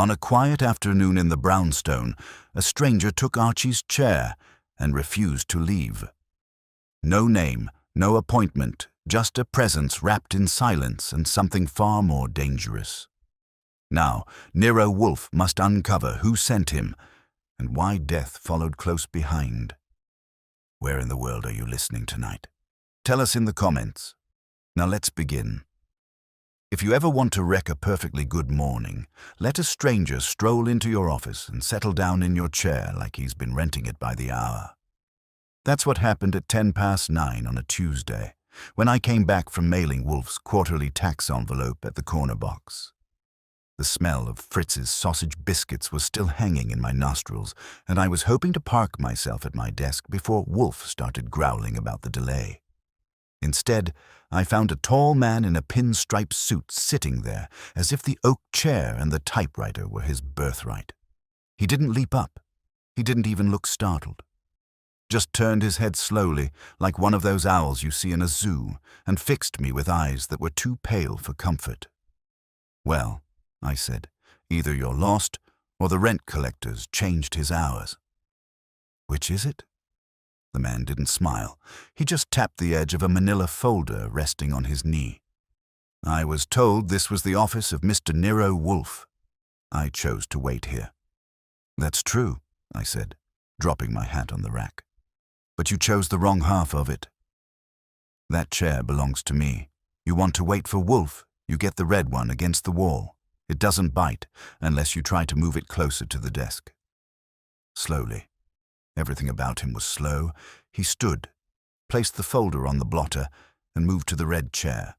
On a quiet afternoon in the brownstone, a stranger took Archie's chair and refused to leave. No name, no appointment, just a presence wrapped in silence and something far more dangerous. Now, Nero Wolfe must uncover who sent him and why death followed close behind. Where in the world are you listening tonight? Tell us in the comments. Now let's begin. If you ever want to wreck a perfectly good morning, let a stranger stroll into your office and settle down in your chair like he's been renting it by the hour. That's what happened at 9:10 on a Tuesday, when I came back from mailing Wolfe's quarterly tax envelope at the corner box. The smell of Fritz's sausage biscuits was still hanging in my nostrils, and I was hoping to park myself at my desk before Wolfe started growling about the delay. Instead, I found a tall man in a pinstripe suit sitting there, as if the oak chair and the typewriter were his birthright. He didn't leap up. He didn't even look startled. Just turned his head slowly, like one of those owls you see in a zoo, and fixed me with eyes that were too pale for comfort. "Well," I said, "either you're lost, or the rent collector's changed his hours." "Which is it?" The man didn't smile. He just tapped the edge of a manila folder resting on his knee. "I was told this was the office of Mr. Nero Wolfe. I chose to wait here." "That's true," I said, dropping my hat on the rack. "But you chose the wrong half of it. That chair belongs to me. You want to wait for Wolfe, you get the red one against the wall. It doesn't bite unless you try to move it closer to the desk." Slowly, everything about him was slow, he stood, placed the folder on the blotter, and moved to the red chair.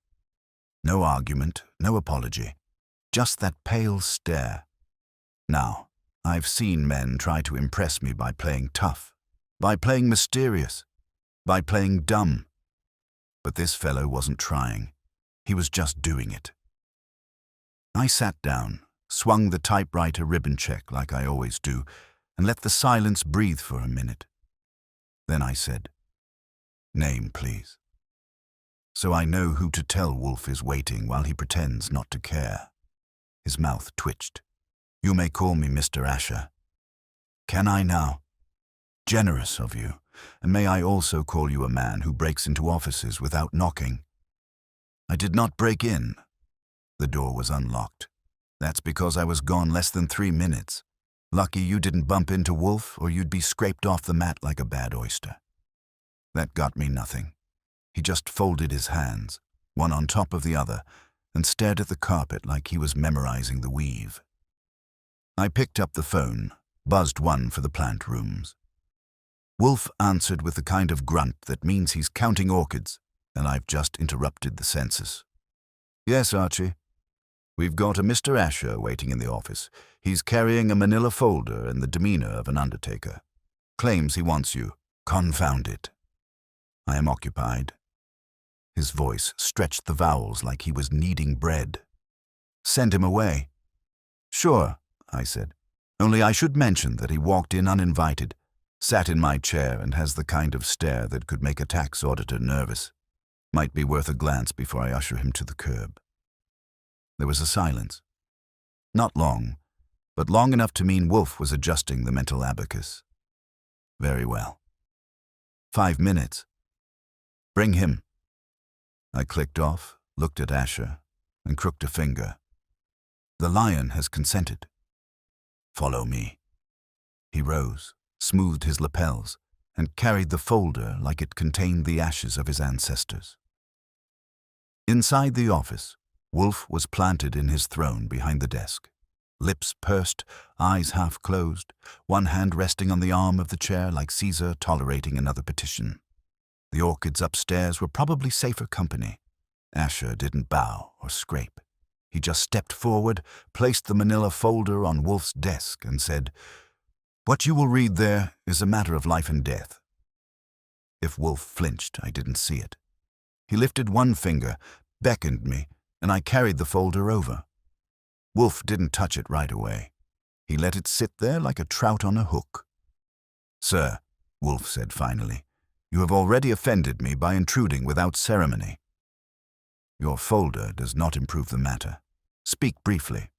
No argument, no apology, just that pale stare. Now, I've seen men try to impress me by playing tough, by playing mysterious, by playing dumb. But this fellow wasn't trying. He was just doing it. I sat down, swung the typewriter ribbon check like I always do, and let the silence breathe for a minute. Then I said, "Name, please." So I know who to tell Wolfe is waiting while he pretends not to care. His mouth twitched. "You may call me Mr. Asher." "Can I now?" "Generous of you. And may I also call you a man who breaks into offices without knocking?" "I did not break in." The door was unlocked. "That's because I was gone less than 3 minutes. Lucky you didn't bump into Wolfe, or you'd be scraped off the mat like a bad oyster." That got me nothing. He just folded his hands, one on top of the other, and stared at the carpet like he was memorizing the weave. I picked up the phone, buzzed one for the plant rooms. Wolfe answered with the kind of grunt that means he's counting orchids, and I've just interrupted the census. "Yes, Archie. We've got a Mr. Asher waiting in the office. He's carrying a manila folder and the demeanor of an undertaker. Claims he wants you. Confound it." "I am occupied." His voice stretched the vowels like he was kneading bread. "Send him away." "Sure," I said. "Only I should mention that he walked in uninvited, sat in my chair, and has the kind of stare that could make a tax auditor nervous. Might be worth a glance before I usher him to the curb." There was a silence. Not long, but long enough to mean Wolfe was adjusting the mental abacus. "Very well. 5 minutes. Bring him." I clicked off, looked at Asher, and crooked a finger. "The lion has consented. Follow me." He rose, smoothed his lapels, and carried the folder like it contained the ashes of his ancestors. Inside the office, Wolfe was planted in his throne behind the desk, lips pursed, eyes half closed, one hand resting on the arm of the chair like Caesar tolerating another petition. The orchids upstairs were probably safer company. Asher didn't bow or scrape. He just stepped forward, placed the manila folder on Wolfe's desk, and said, "What you will read there is a matter of life and death." If Wolfe flinched, I didn't see it. He lifted one finger, beckoned me, and I carried the folder over. Wolfe didn't touch it right away. He let it sit there like a trout on a hook. "Sir," Wolfe said finally, "you have already offended me by intruding without ceremony. Your folder does not improve the matter. Speak briefly."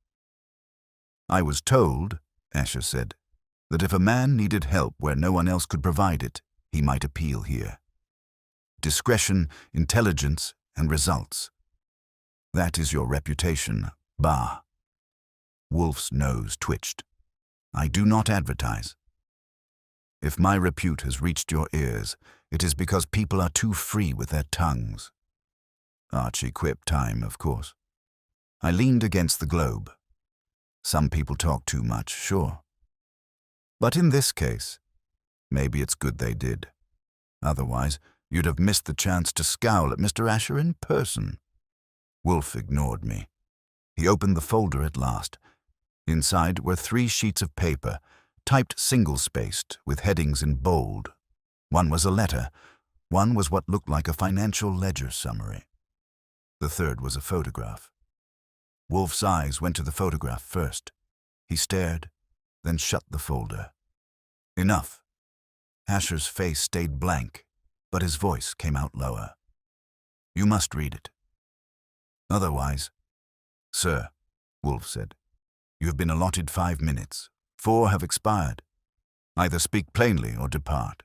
I was told, Asher said, that if a man needed help where no one else could provide it, he might appeal here. Discretion, intelligence, and results. That is your reputation, bah. Wolfe's nose twitched. I do not advertise. If my repute has reached your ears, it is because people are too free with their tongues. Archie quip time, of course. I leaned against the globe. Some people talk too much, sure. But in this case, maybe it's good they did. Otherwise, you'd have missed the chance to scowl at Mr. Asher in person. Wolfe ignored me. He opened the folder at last. Inside were 3 sheets of paper, typed single-spaced, with headings in bold. One was a letter. One was what looked like a financial ledger summary. The third was a photograph. Wolfe's eyes went to the photograph first. He stared, then shut the folder. Enough. Asher's face stayed blank, but his voice came out lower. You must read it. Otherwise, Sir, Wolfe said, you have been allotted 5 minutes. 4 have expired. Either speak plainly or depart.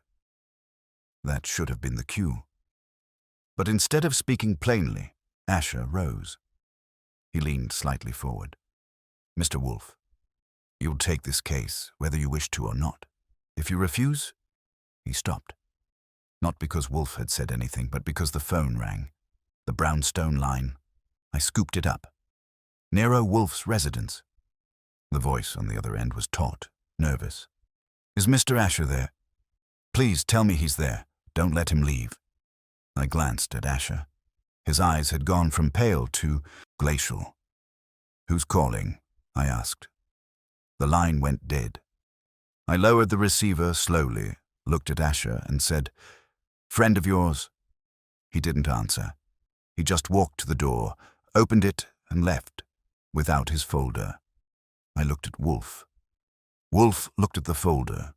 That should have been the cue. But instead of speaking plainly, Asher rose. He leaned slightly forward. Mr. Wolfe, you'll take this case, whether you wish to or not. If you refuse, he stopped. Not because Wolfe had said anything, but because the phone rang. The brownstone line. I scooped it up. Nero Wolfe's residence. The voice on the other end was taut, nervous. Is Mr. Asher there? Please tell me he's there. Don't let him leave. I glanced at Asher. His eyes had gone from pale to glacial. Who's calling? I asked. The line went dead. I lowered the receiver slowly, looked at Asher, and said, Friend of yours? He didn't answer. He just walked to the door, opened it, and left, without his folder. I looked at Wolfe. Wolfe looked at the folder.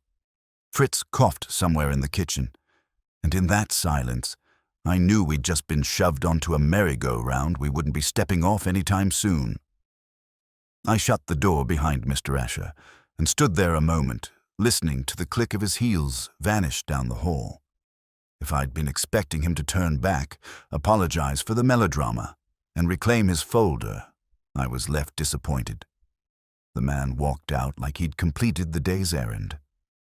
Fritz coughed somewhere in the kitchen, and in that silence, I knew we'd just been shoved onto a merry-go-round we wouldn't be stepping off any time soon. I shut the door behind Mr. Asher and stood there a moment, listening to the click of his heels vanish down the hall. If I'd been expecting him to turn back, apologize for the melodrama, and reclaim his folder, I was left disappointed. The man walked out like he'd completed the day's errand.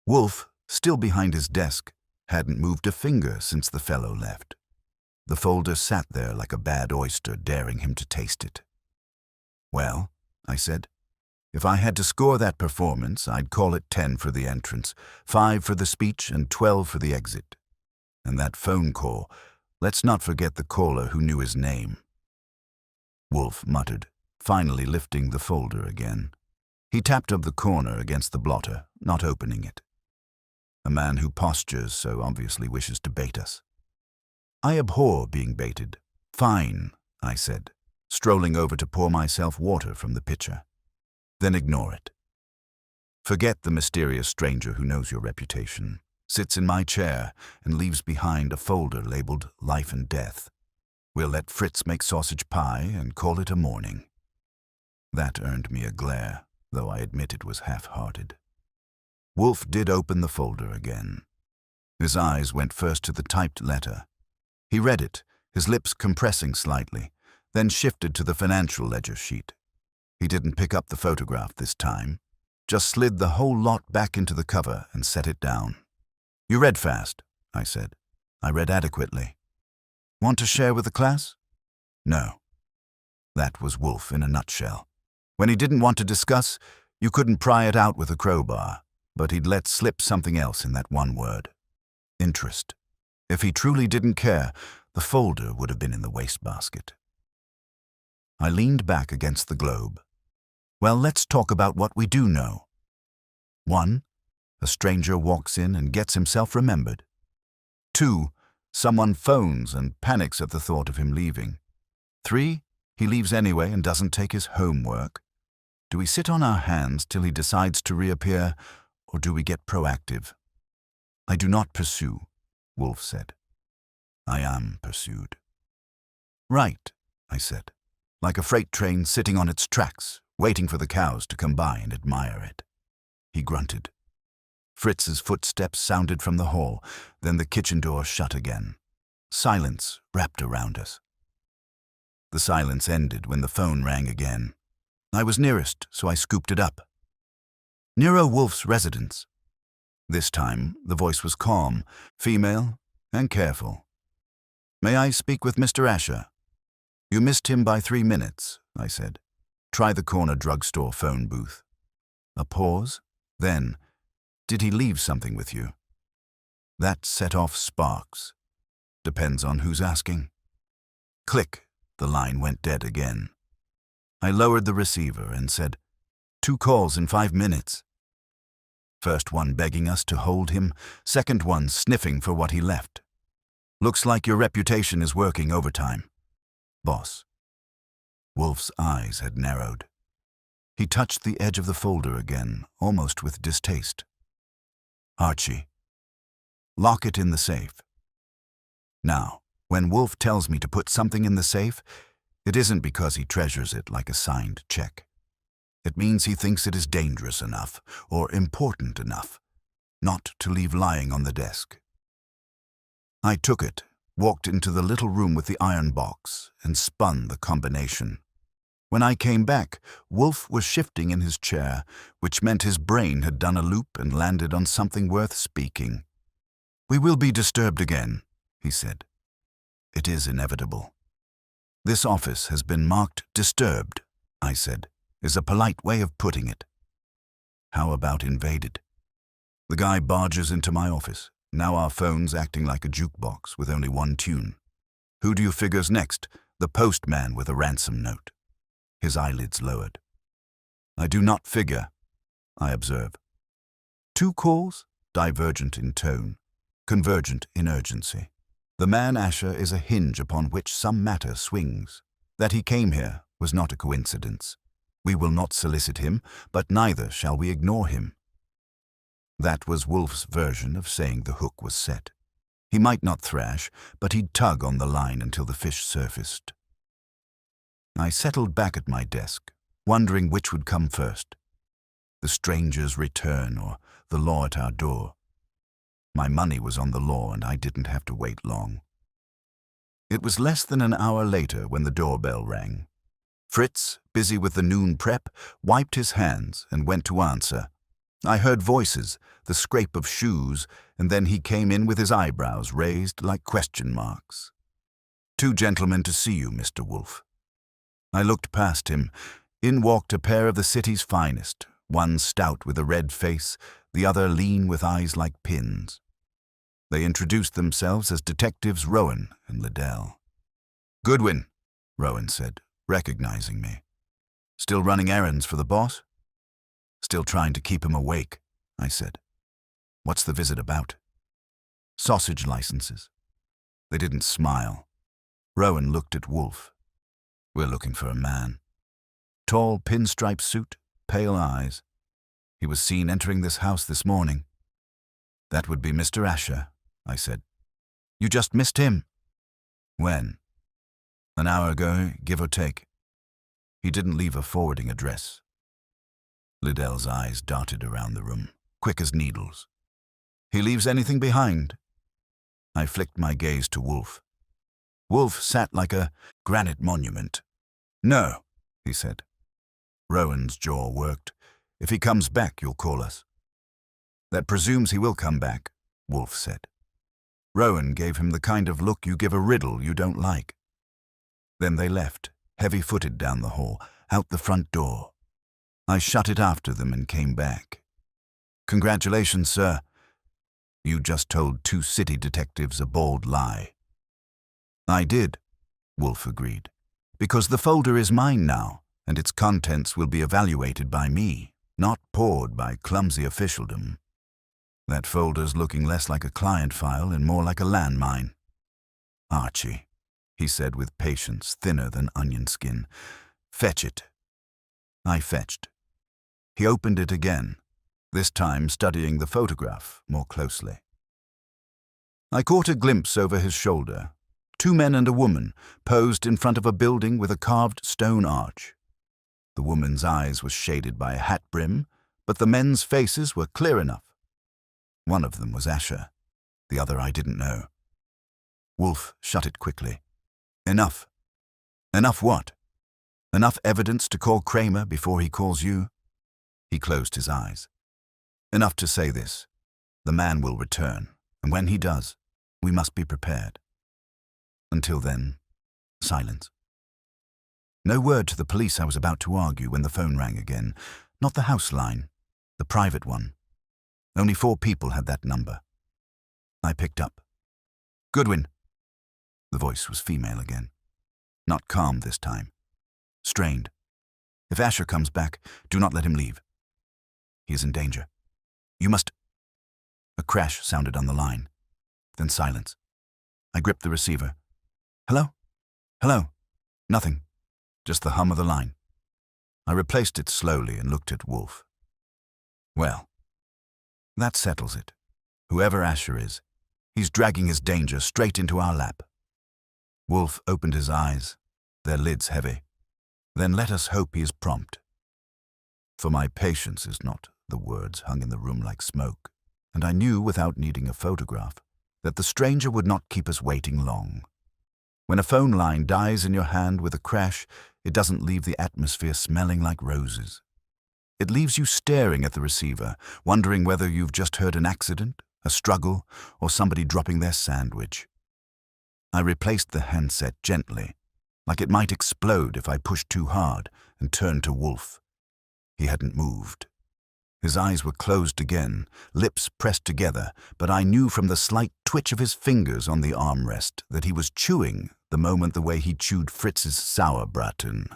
Wolfe, still behind his desk, hadn't moved a finger since the fellow left. The folder sat there like a bad oyster, daring him to taste it. Well, I said, if I had to score that performance, I'd call it 10 for the entrance, 5 for the speech, and 12 for the exit. And that phone call, let's not forget the caller who knew his name. Wolfe muttered, finally lifting the folder again. He tapped up the corner against the blotter, not opening it. A man who postures so obviously wishes to bait us. I abhor being baited. Fine, I said, strolling over to pour myself water from the pitcher. Then ignore it. Forget the mysterious stranger who knows your reputation, sits in my chair, and leaves behind a folder labeled Life and Death. We'll let Fritz make sausage pie and call it a morning. That earned me a glare, though I admit it was half-hearted. Wolfe did open the folder again. His eyes went first to the typed letter. He read it, his lips compressing slightly, then shifted to the financial ledger sheet. He didn't pick up the photograph this time, just slid the whole lot back into the cover and set it down. You read fast, I said. I read adequately. Want to share with the class? No. That was Wolfe in a nutshell. When he didn't want to discuss, you couldn't pry it out with a crowbar, but he'd let slip something else in that one word. Interest. If he truly didn't care, the folder would have been in the wastebasket. I leaned back against the globe. Well, let's talk about what we do know. 1. A stranger walks in and gets himself remembered. 2. Someone phones and panics at the thought of him leaving. 3. He leaves anyway and doesn't take his homework. Do we sit on our hands till he decides to reappear, or do we get proactive? I do not pursue, Wolfe said. I am pursued. Right, I said, like a freight train sitting on its tracks, waiting for the cows to come by and admire it. He grunted. Fritz's footsteps sounded from the hall, then the kitchen door shut again. Silence wrapped around us. The silence ended when the phone rang again. I was nearest, so I scooped it up. Nero Wolfe's residence. This time, the voice was calm, female, and careful. May I speak with Mr. Asher? You missed him by 3 minutes, I said. Try the corner drugstore phone booth. A pause, then, did he leave something with you? That set off sparks. Depends on who's asking. Click, the line went dead again. I lowered the receiver and said, 2 calls in 5 minutes. First one begging us to hold him, second one sniffing for what he left. Looks like your reputation is working overtime. Boss. Wolfe's eyes had narrowed. He touched the edge of the folder again, almost with distaste. Archie. Lock it in the safe. Now, when Wolfe tells me to put something in the safe, it isn't because he treasures it like a signed check. It means he thinks it is dangerous enough, or important enough, not to leave lying on the desk. I took it, walked into the little room with the iron box, and spun the combination. When I came back, Wolfe was shifting in his chair, which meant his brain had done a loop and landed on something worth speaking. We will be disturbed again, he said. It is inevitable. This office has been marked disturbed, I said, is a polite way of putting it. How about invaded? The guy barges into my office. Now our phone's acting like a jukebox with only one tune. Who do you figure's next? The postman with a ransom note. His eyelids lowered. I do not figure, I observe. 2 calls, divergent in tone, convergent in urgency. The man Asher is a hinge upon which some matter swings. That he came here was not a coincidence. We will not solicit him, but neither shall we ignore him. That was Wolfe's version of saying the hook was set. He might not thrash, but he'd tug on the line until the fish surfaced. I settled back at my desk, wondering which would come first. The stranger's return or the law at our door. My money was on the law and I didn't have to wait long. It was less than an hour later when the doorbell rang. Fritz, busy with the noon prep, wiped his hands and went to answer. I heard voices, the scrape of shoes, and then he came in with his eyebrows raised like question marks. 2 gentlemen to see you, Mr. Wolfe. I looked past him. In walked a pair of the city's finest, one stout with a red face, the other lean with eyes like pins. They introduced themselves as Detectives Rowan and Liddell. Goodwin, Rowan said, recognizing me. Still running errands for the boss? Still trying to keep him awake, I said. What's the visit about? Sausage licenses. They didn't smile. Rowan looked at Wolfe. We're looking for a man. Tall pinstripe suit, pale eyes. He was seen entering this house this morning. That would be Mr. Asher, I said. You just missed him. When? An hour ago, give or take. He didn't leave a forwarding address. Liddell's eyes darted around the room, quick as needles. He leaves anything behind? I flicked my gaze to Wolfe. Wolfe sat like a granite monument. No, he said. Rowan's jaw worked. If he comes back, you'll call us. That presumes he will come back, Wolfe said. Rowan gave him the kind of look you give a riddle you don't like. Then they left, heavy-footed down the hall, out the front door. I shut it after them and came back. Congratulations, sir. You just told 2 city detectives a bald lie. I did, Wolfe agreed, because the folder is mine now, and its contents will be evaluated by me, not poured by clumsy officialdom. That folder's looking less like a client file and more like a landmine. Archie, he said with patience thinner than onion skin, fetch it. I fetched. He opened it again, this time studying the photograph more closely. I caught a glimpse over his shoulder. 2 men and a woman posed in front of a building with a carved stone arch. The woman's eyes were shaded by a hat brim, but the men's faces were clear enough. One of them was Asher. The other I didn't know. Wolfe shut it quickly. Enough. Enough what? Enough evidence to call Kramer before he calls you? He closed his eyes. Enough to say this. The man will return, and when he does, we must be prepared. Until then, silence. No word to the police I was about to argue when the phone rang again. Not the house line, the private one. Only 4 people had that number. I picked up. Goodwin. The voice was female again. Not calm this time. Strained. If Asher comes back, do not let him leave. He is in danger. You must... A crash sounded on the line. Then silence. I gripped the receiver. Hello? Hello? Nothing. Just the hum of the line. I replaced it slowly and looked at Wolfe. Well, that settles it. Whoever Asher is, he's dragging his danger straight into our lap. Wolfe opened his eyes, their lids heavy. Then let us hope he is prompt. For my patience is not, the words hung in the room like smoke, and I knew without needing a photograph that the stranger would not keep us waiting long. When a phone line dies in your hand with a crash, it doesn't leave the atmosphere smelling like roses. It leaves you staring at the receiver, wondering whether you've just heard an accident, a struggle, or somebody dropping their sandwich. I replaced the handset gently, like it might explode if I pushed too hard, and turned to Wolfe. He hadn't moved. His eyes were closed again, lips pressed together, but I knew from the slight twitch of his fingers on the armrest that he was chewing the moment the way he chewed Fritz's Sauerbraten.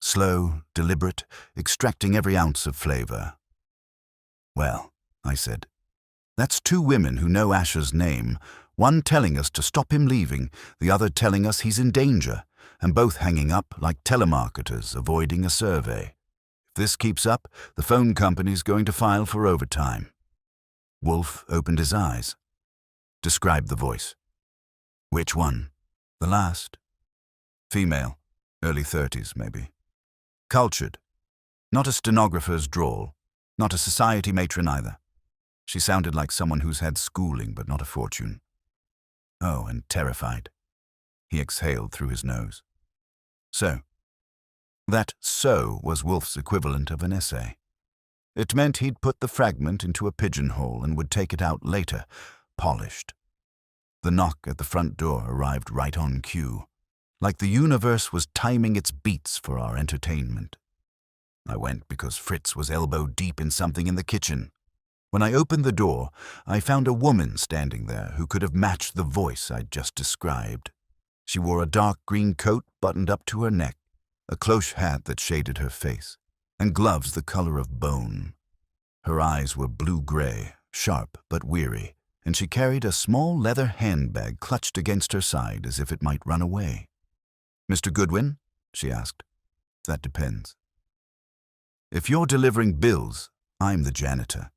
Slow, deliberate, extracting every ounce of flavor. Well, I said, that's 2 women who know Asher's name, one telling us to stop him leaving, the other telling us he's in danger, and both hanging up like telemarketers avoiding a survey. If this keeps up, the phone company's going to file for overtime. Wolfe opened his eyes. Described the voice. Which one? The last. Female, early 30s maybe. Cultured. Not a stenographer's drawl, not a society matron either. She sounded like someone who's had schooling but not a fortune. Oh, and terrified. He exhaled through his nose. So. That "so" was Wolfe's equivalent of an essay. It meant he'd put the fragment into a pigeonhole and would take it out later, polished. The knock at the front door arrived right on cue, like the universe was timing its beats for our entertainment. I went because Fritz was elbow-deep in something in the kitchen. When I opened the door, I found a woman standing there who could have matched the voice I'd just described. She wore a dark green coat buttoned up to her neck, a cloche hat that shaded her face, and gloves the color of bone. Her eyes were blue-gray, sharp but weary, and she carried a small leather handbag clutched against her side as if it might run away. "Mr. Goodwin?" she asked. "That depends. If you're delivering bills, I'm the janitor.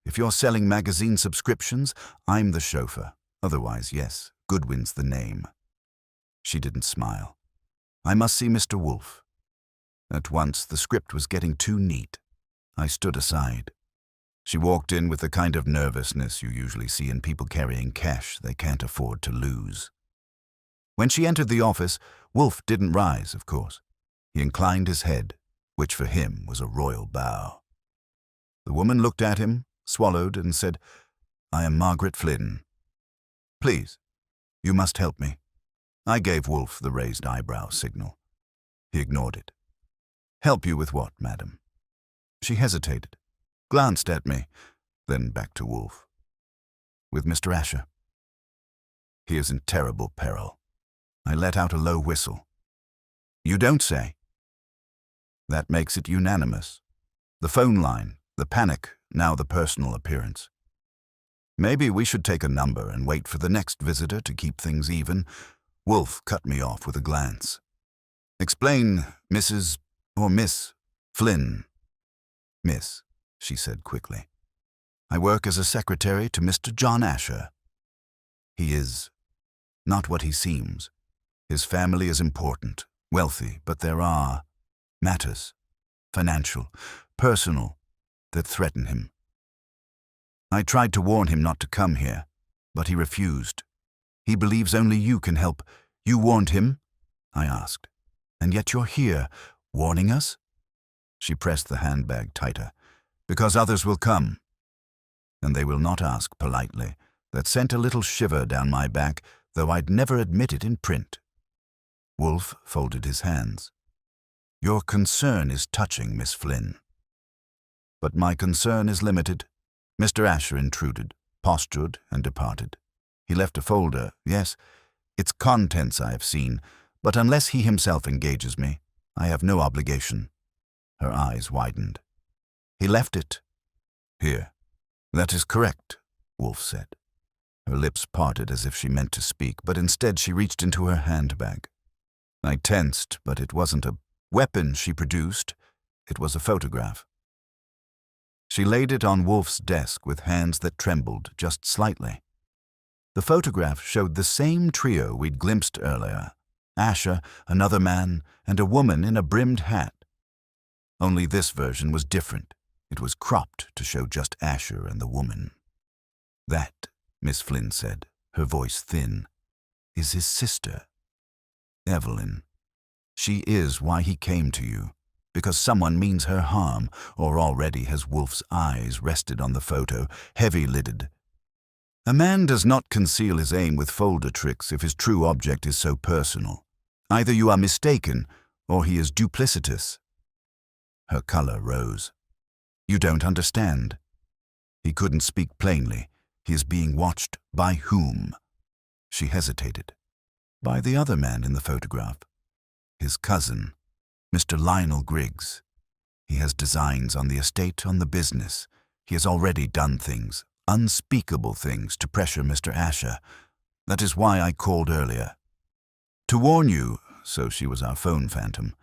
If you're selling magazine subscriptions, I'm the chauffeur. Otherwise, yes, Goodwin's the name." She didn't smile. "I must see Mr. Wolfe." At once, the script was getting too neat. I stood aside. She walked in with the kind of nervousness you usually see in people carrying cash they can't afford to lose. When she entered the office, Wolfe didn't rise, of course. He inclined his head, which for him was a royal bow. The woman looked at him, swallowed, and said, "I am Margaret Flynn. Please, you must help me." I gave Wolfe the raised eyebrow signal. He ignored it. "Help you with what, madam?" She hesitated, glanced at me, then back to Wolfe. "With Mr. Asher. He is in terrible peril." I let out a low whistle. "You don't say?" That makes it unanimous. The phone line, the panic, now the personal appearance. Maybe we should take a number and wait for the next visitor to keep things even. Wolfe cut me off with a glance. "Explain, Mrs. or Miss Flynn." "Miss," she said quickly. "I work as a secretary to Mr. John Asher. He is not what he seems. His family is important, wealthy, but there are matters. financial, personal, that threaten him. I tried to warn him not to come here, but he refused. He believes only you can help. You warned him? I asked. And yet you're here, warning us? She pressed the handbag tighter. Because others will come. And they will not ask politely. That sent a little shiver down my back, though I'd never admit it in print. Wolfe folded his hands. Your concern is touching, Miss Flynn. But my concern is limited. Mr. Asher intruded, postured, and departed. He left a folder, yes, its contents I have seen, but unless he himself engages me, I have no obligation. Her eyes widened. He left it. Here. That is correct, Wolfe said. Her lips parted as if she meant to speak, but instead she reached into her handbag. I tensed, but it wasn't a weapon she produced. It was a photograph. She laid it on Wolfe's desk with hands that trembled just slightly. The photograph showed the same trio we'd glimpsed earlier, Asher, another man, and a woman in a brimmed hat. Only this version was different. It was cropped to show just Asher and the woman. That, Miss Flynn said, her voice thin, is his sister. Evelyn. She is why he came to you, because someone means her harm, or already has Wolfe's eyes rested on the photo, heavy-lidded. A man does not conceal his aim with folder tricks if his true object is so personal. Either you are mistaken, or he is duplicitous. Her color rose. You don't understand. He couldn't speak plainly. He is being watched by whom? She hesitated. By the other man in the photograph. His cousin, Mr. Lionel Griggs. He has designs on the estate, on the business. He has already done things, unspeakable things, to pressure Mr. Asher. That is why I called earlier. To warn you, so she was our phone phantom.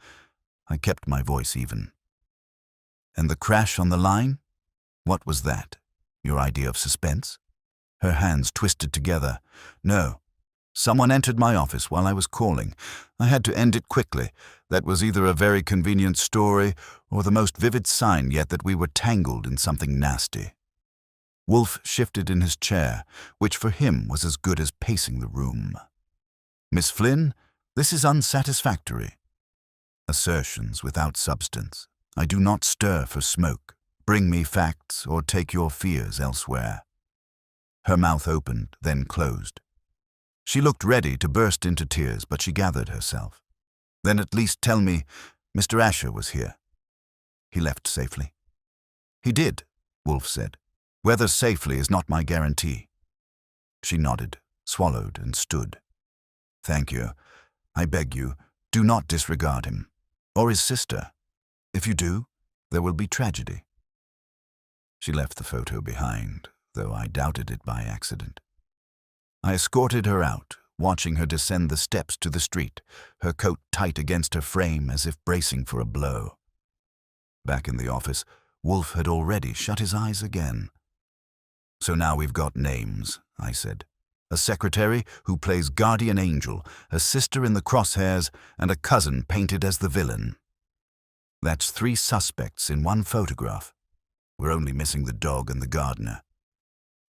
I kept my voice even. And the crash on the line? What was that? Your idea of suspense? Her hands twisted together. No. Someone entered my office while I was calling. I had to end it quickly. That was either a very convenient story or the most vivid sign yet that we were tangled in something nasty. Wolfe shifted in his chair, which for him was as good as pacing the room. Miss Flynn, this is unsatisfactory. Assertions without substance. I do not stir for smoke. Bring me facts or take your fears elsewhere. Her mouth opened, then closed. She looked ready to burst into tears, but she gathered herself. Then at least tell me, Mr. Asher was here. He left safely. He did, Wolfe said. Whether safely is not my guarantee. She nodded, swallowed, and stood. Thank you. I beg you, do not disregard him. Or his sister. If you do, there will be tragedy. She left the photo behind, though I doubted it by accident. I escorted her out, watching her descend the steps to the street, her coat tight against her frame as if bracing for a blow. Back in the office, Wolfe had already shut his eyes again. So now we've got names, I said. A secretary who plays guardian angel, a sister in the crosshairs, and a cousin painted as the villain. That's 3 suspects in one photograph. We're only missing the dog and the gardener.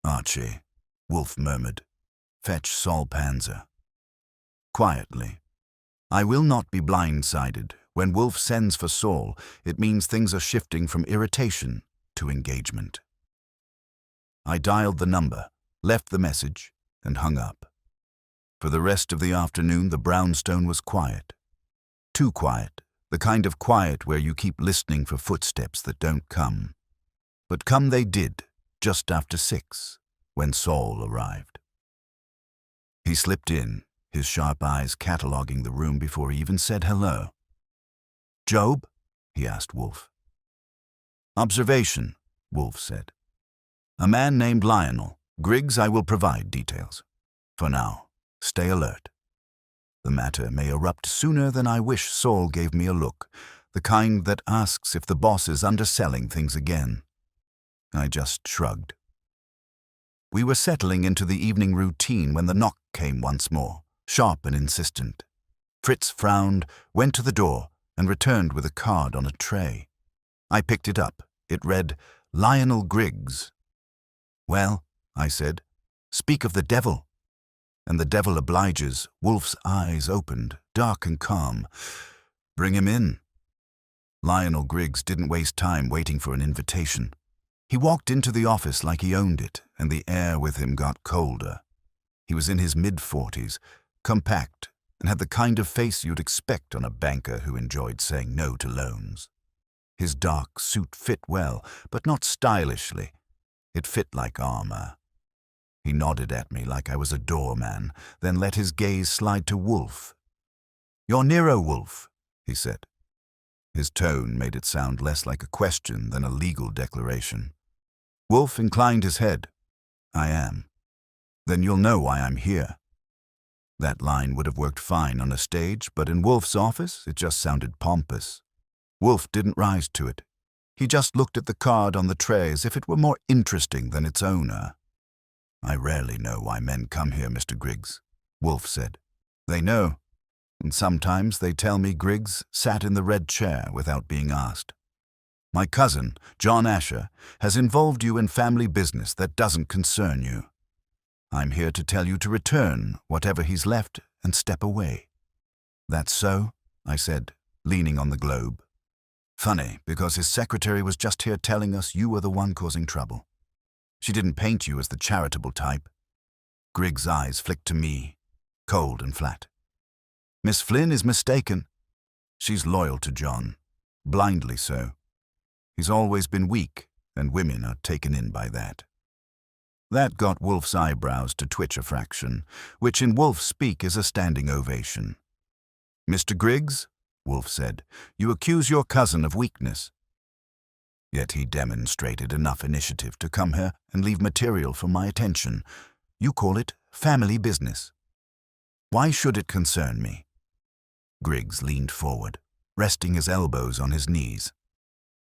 Archie, Wolfe murmured. Fetch Sol Panzer. Quietly. I will not be blindsided. When Wolfe sends for Sol, it means things are shifting from irritation to engagement. I dialed the number, left the message, and hung up. For the rest of the afternoon, the brownstone was quiet. Too quiet, the kind of quiet where you keep listening for footsteps that don't come. But come they did, just after 6, when Sol arrived. He slipped in, his sharp eyes cataloguing the room before he even said hello. Job? He asked Wolfe. Observation, Wolfe said. A man named Lionel. Griggs, I will provide details. For now, stay alert. The matter may erupt sooner than I wish. Sol gave me a look, the kind that asks if the boss is underselling things again. I just shrugged. We were settling into the evening routine when the knock came once more, sharp and insistent. Fritz frowned, went to the door, and returned with a card on a tray. I picked it up. It read, Lionel Griggs. Well, I said, speak of the devil. And the devil obliges. Wolfe's eyes opened, dark and calm. Bring him in. Lionel Griggs didn't waste time waiting for an invitation. He walked into the office like he owned it, and the air with him got colder. He was in his mid-40s, compact, and had the kind of face you'd expect on a banker who enjoyed saying no to loans. His dark suit fit well, but not stylishly. It fit like armor. He nodded at me like I was a doorman, then let his gaze slide to Wolfe. You're Nero Wolfe, he said. His tone made it sound less like a question than a legal declaration. Wolfe inclined his head. I am. Then you'll know why I'm here. That line would have worked fine on a stage, but in Wolfe's office it just sounded pompous. Wolfe didn't rise to it. He just looked at the card on the tray as if it were more interesting than its owner. I rarely know why men come here, Mr. Griggs, Wolfe said. They know, and sometimes they tell me Griggs sat in the red chair without being asked. My cousin, John Asher, has involved you in family business that doesn't concern you. I'm here to tell you to return whatever he's left and step away. That's so, I said, leaning on the globe. Funny, because his secretary was just here telling us you were the one causing trouble. She didn't paint you as the charitable type. Griggs' eyes flicked to me, cold and flat. Miss Flynn is mistaken. She's loyal to John, blindly so. He's always been weak, and women are taken in by that. That got Wolfe's eyebrows to twitch a fraction, which in Wolfe speak is a standing ovation. Mr. Griggs, Wolfe said, you accuse your cousin of weakness. Yet he demonstrated enough initiative to come here and leave material for my attention. You call it family business. Why should it concern me? Griggs leaned forward, resting his elbows on his knees.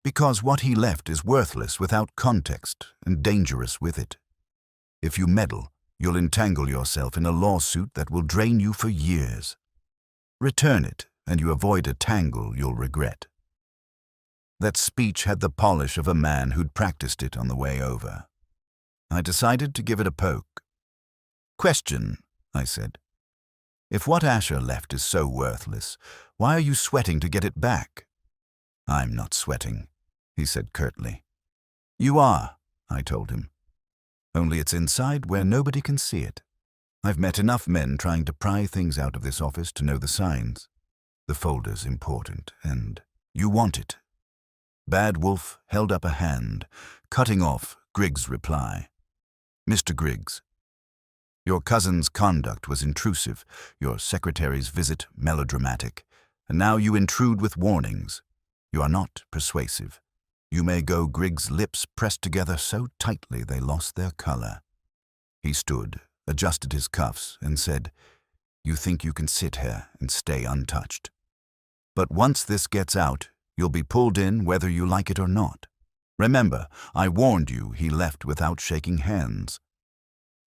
Because what he left is worthless without context and dangerous with it. If you meddle, you'll entangle yourself in a lawsuit that will drain you for years. Return it, and you avoid a tangle you'll regret. That speech had the polish of a man who'd practiced it on the way over. I decided to give it a poke. Question, I said. If what Asher left is so worthless, why are you sweating to get it back? I'm not sweating, he said curtly. You are, I told him. Only it's inside where nobody can see it. I've met enough men trying to pry things out of this office to know the signs. The folder's important, and you want it. Bad Wolfe held up a hand, cutting off Griggs' reply. Mr. Griggs, your cousin's conduct was intrusive, your secretary's visit melodramatic, and now you intrude with warnings. You are not persuasive. You may go. Griggs' lips pressed together so tightly they lost their color. He stood, adjusted his cuffs, and said, You think you can sit here and stay untouched. But once this gets out, you'll be pulled in whether you like it or not. Remember, I warned you he left without shaking hands.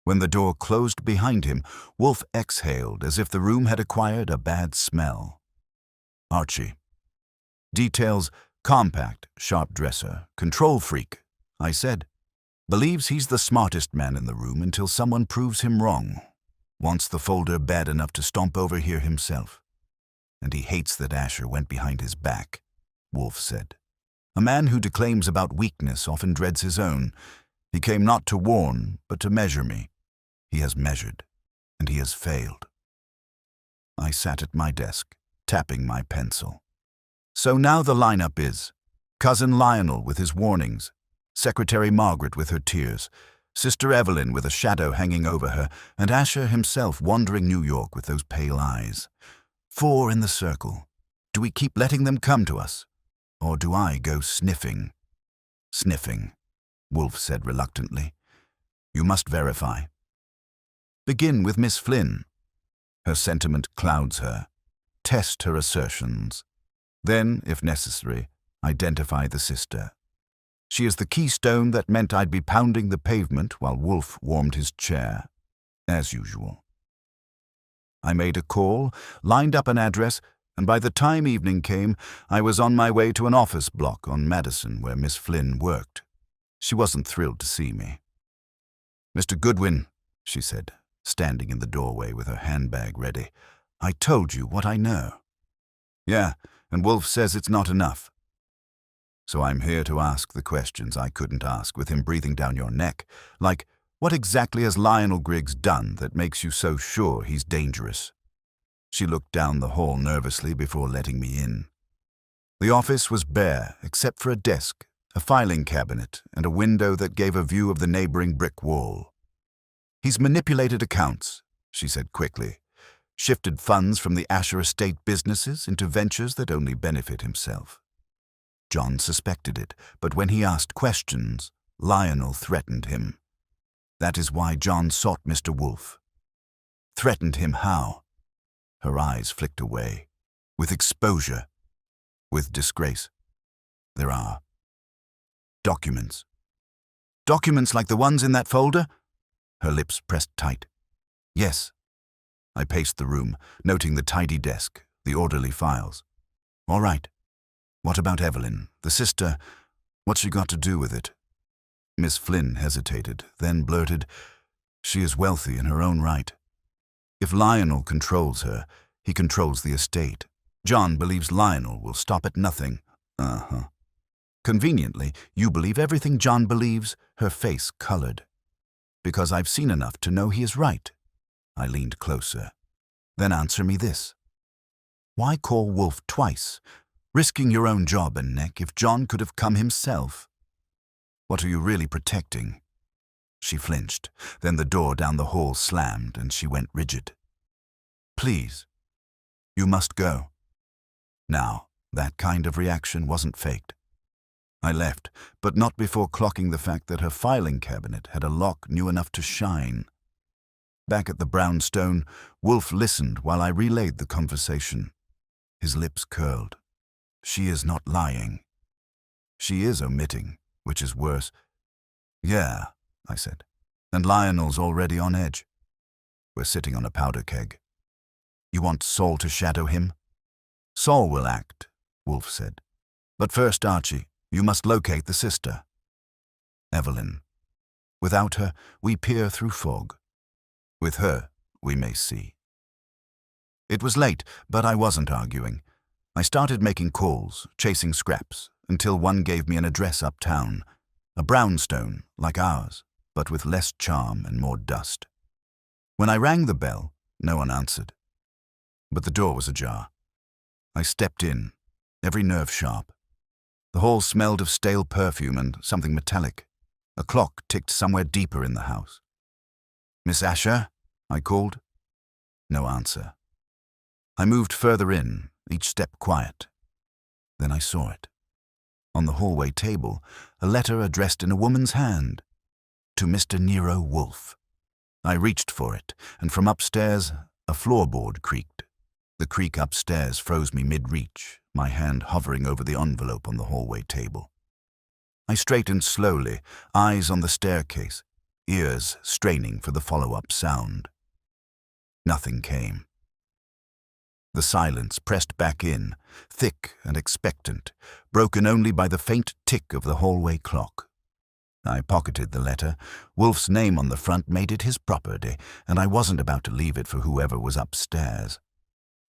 When the door closed behind him, Wolfe exhaled as if the room had acquired a bad smell. Archie. Details, compact, sharp dresser, control freak, I said. Believes he's the smartest man in the room until someone proves him wrong. Wants the folder bad enough to stomp over here himself. And he hates that Asher went behind his back, Wolfe said. A man who declaims about weakness often dreads his own. He came not to warn, but to measure me. He has measured, and he has failed. I sat at my desk, tapping my pencil. So now the lineup is Cousin Lionel with his warnings, Secretary Margaret with her tears, Sister Evelyn with a shadow hanging over her, and Asher himself wandering New York with those pale eyes. 4 in the circle. Do we keep letting them come to us? Or do I go sniffing? Sniffing, Wolfe said reluctantly. You must verify. Begin with Miss Flynn. Her sentiment clouds her. Test her assertions. Then, if necessary, identify the sister. She is the keystone that meant I'd be pounding the pavement while Wolfe warmed his chair, as usual. I made a call, lined up an address, and by the time evening came, I was on my way to an office block on Madison where Miss Flynn worked. She wasn't thrilled to see me. "Mr. Goodwin," she said, standing in the doorway with her handbag ready, "I told you what I know." "Yeah, and Wolfe says it's not enough." "So I'm here to ask the questions I couldn't ask with him breathing down your neck, like, what exactly has Lionel Griggs done that makes you so sure he's dangerous?" She looked down the hall nervously before letting me in. The office was bare except for a desk, a filing cabinet, and a window that gave a view of the neighboring brick wall. "He's manipulated accounts," she said quickly, "shifted funds from the Asher estate businesses into ventures that only benefit himself." John suspected it, but when he asked questions, Lionel threatened him. That is why John sought Mr. Wolfe. Threatened him how? Her eyes flicked away. With exposure. With disgrace. There are documents. Documents like the ones in that folder? Her lips pressed tight. Yes. I paced the room, noting the tidy desk, the orderly files. All right. What about Evelyn, the sister? What's she got to do with it? Miss Flynn hesitated, then blurted, "She is wealthy in her own right. If Lionel controls her, he controls the estate. John believes Lionel will stop at nothing." Uh-huh. Conveniently, you believe everything John believes? Her face colored. Because I've seen enough to know he is right. I leaned closer. Then answer me this. Why call Wolfe twice, risking your own job and neck if John could have come himself? What are you really protecting? She flinched. Then the door down the hall slammed and she went rigid. Please. You must go. Now, that kind of reaction wasn't faked. I left, but not before clocking the fact that her filing cabinet had a lock new enough to shine. Back at the brownstone, Wolfe listened while I relayed the conversation. His lips curled. She is not lying. She is omitting, which is worse. Yeah, I said, and Lionel's already on edge. We're sitting on a powder keg. You want Saul to shadow him? Saul will act, Wolfe said. But first, Archie, you must locate the sister. Evelyn. Without her, we peer through fog. With her, we may see. It was late, but I wasn't arguing. I started making calls, chasing scraps, until one gave me an address uptown, a brownstone like ours, but with less charm and more dust. When I rang the bell, no one answered. But the door was ajar. I stepped in, every nerve sharp. The hall smelled of stale perfume and something metallic. A clock ticked somewhere deeper in the house. "Miss Asher?" I called. No answer. I moved further in, each step quiet. Then I saw it. On the hallway table, a letter addressed in a woman's hand. To Mr. Nero Wolfe. I reached for it, and from upstairs, a floorboard creaked. The creak upstairs froze me mid-reach, my hand hovering over the envelope on the hallway table. I straightened slowly, eyes on the staircase, ears straining for the follow-up sound. Nothing came. The silence pressed back in, thick and expectant, broken only by the faint tick of the hallway clock. I pocketed the letter. Wolfe's name on the front made it his property, and I wasn't about to leave it for whoever was upstairs.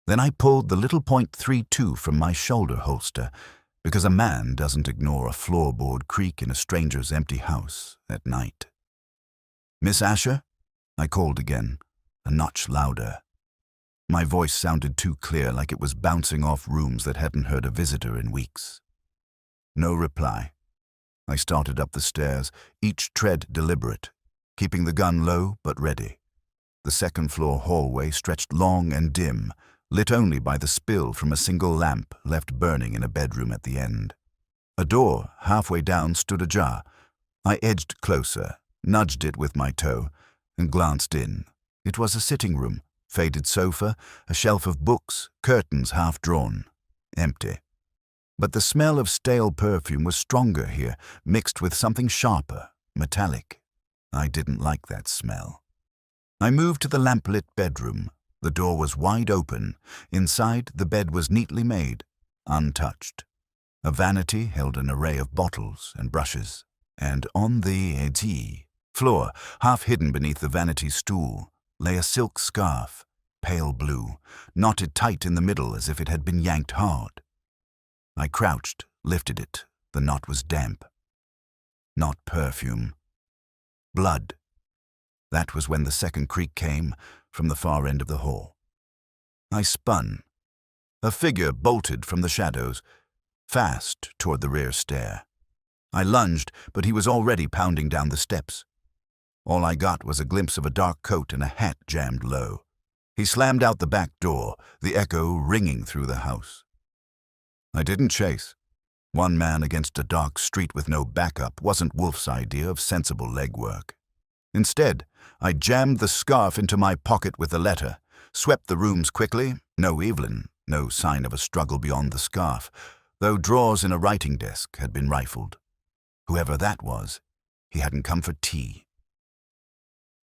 Then I pulled the little .32 from my shoulder holster, because a man doesn't ignore a floorboard creak in a stranger's empty house at night. "Miss Asher?" I called again, a notch louder. My voice sounded too clear, like it was bouncing off rooms that hadn't heard a visitor in weeks. No reply. I started up the stairs, each tread deliberate, keeping the gun low but ready. The second-floor hallway stretched long and dim, lit only by the spill from a single lamp left burning in a bedroom at the end. A door halfway down stood ajar. I edged closer, nudged it with my toe, and glanced in. It was a sitting room, faded sofa, a shelf of books, curtains half drawn, empty. But the smell of stale perfume was stronger here, mixed with something sharper, metallic. I didn't like that smell. I moved to the lamplit bedroom, The door was wide open. Inside, the bed was neatly made, untouched. A vanity held an array of bottles and brushes, and on the floor, half hidden beneath the vanity's stool, lay a silk scarf, pale blue, knotted tight in the middle as if it had been yanked hard. I crouched, lifted it. The knot was damp. Not perfume. Blood. That was when the second creak came from the far end of the hall. I spun. A figure bolted from the shadows, fast toward the rear stair. I lunged, but he was already pounding down the steps. All I got was a glimpse of a dark coat and a hat jammed low. He slammed out the back door, the echo ringing through the house. I didn't chase. One man against a dark street with no backup wasn't Wolfe's idea of sensible legwork. Instead, I jammed the scarf into my pocket with the letter, swept the rooms quickly. No Evelyn, no sign of a struggle beyond the scarf, though drawers in a writing desk had been rifled. Whoever that was, he hadn't come for tea.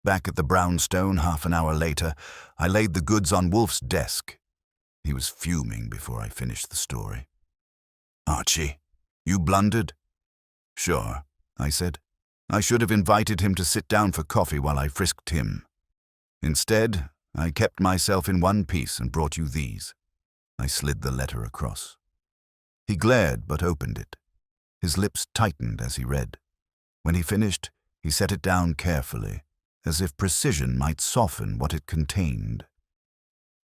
Back at the brownstone half an hour later, I laid the goods on Wolfe's desk. He was fuming before I finished the story. "Archie, you blundered?" "Sure," I said. "I should have invited him to sit down for coffee while I frisked him. Instead, I kept myself in one piece and brought you these." I slid the letter across. He glared but opened it. His lips tightened as he read. When he finished, he set it down carefully, as if precision might soften what it contained.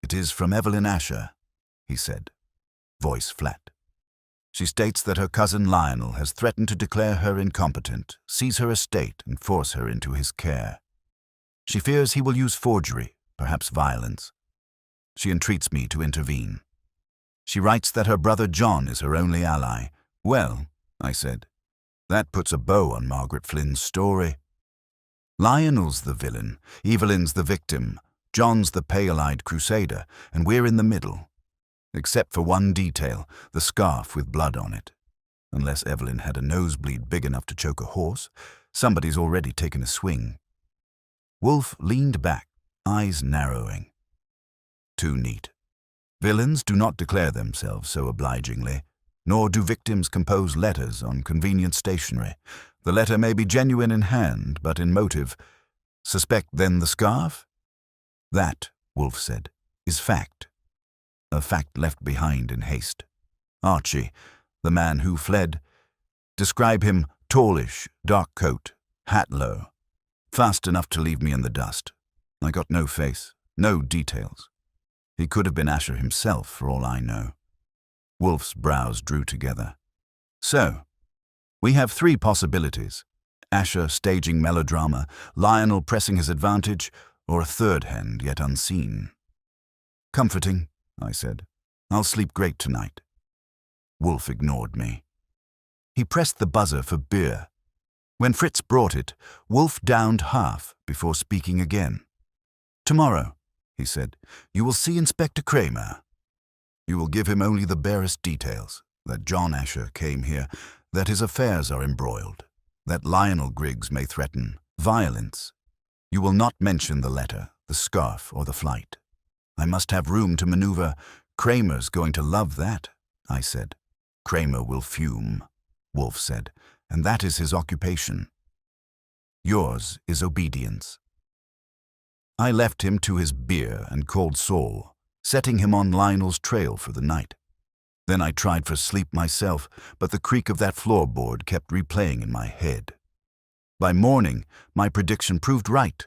"It is from Evelyn Asher," he said, voice flat. "She states that her cousin Lionel has threatened to declare her incompetent, seize her estate, and force her into his care. She fears he will use forgery, perhaps violence. She entreats me to intervene. She writes that her brother John is her only ally." "Well," I said, "that puts a bow on Margaret Flynn's story. Lionel's the villain, Evelyn's the victim, John's the pale-eyed crusader, and we're in the middle. Except for one detail, the scarf with blood on it. Unless Evelyn had a nosebleed big enough to choke a horse, somebody's already taken a swing." Wolfe leaned back, eyes narrowing. "Too neat. Villains do not declare themselves so obligingly, nor do victims compose letters on convenient stationery. The letter may be genuine in hand, but in motive. Suspect then the scarf?" "That," Wolfe said, "is fact. A fact left behind in haste. Archie, the man who fled. Describe him: tallish, dark coat, hat low. Fast enough to leave me in the dust. I got no face, no details. He could have been Asher himself, for all I know." Wolfe's brows drew together. "So, we have three possibilities. Asher staging melodrama, Lionel pressing his advantage, or a third hand yet unseen." "Comforting," I said. "I'll sleep great tonight." Wolfe ignored me. He pressed the buzzer for beer. When Fritz brought it, Wolfe downed half before speaking again. "Tomorrow," he said, "you will see Inspector Kramer. You will give him only the barest details, that John Asher came here, that his affairs are embroiled, that Lionel Griggs may threaten violence. You will not mention the letter, the scarf, or the flight. I must have room to maneuver. Kramer's going to love that," I said. "Kramer will fume," Wolfe said, "and that is his occupation. Yours is obedience." I left him to his beer and cold soul, setting him on Lionel's trail for the night. Then I tried for sleep myself, but the creak of that floorboard kept replaying in my head. By morning, my prediction proved right.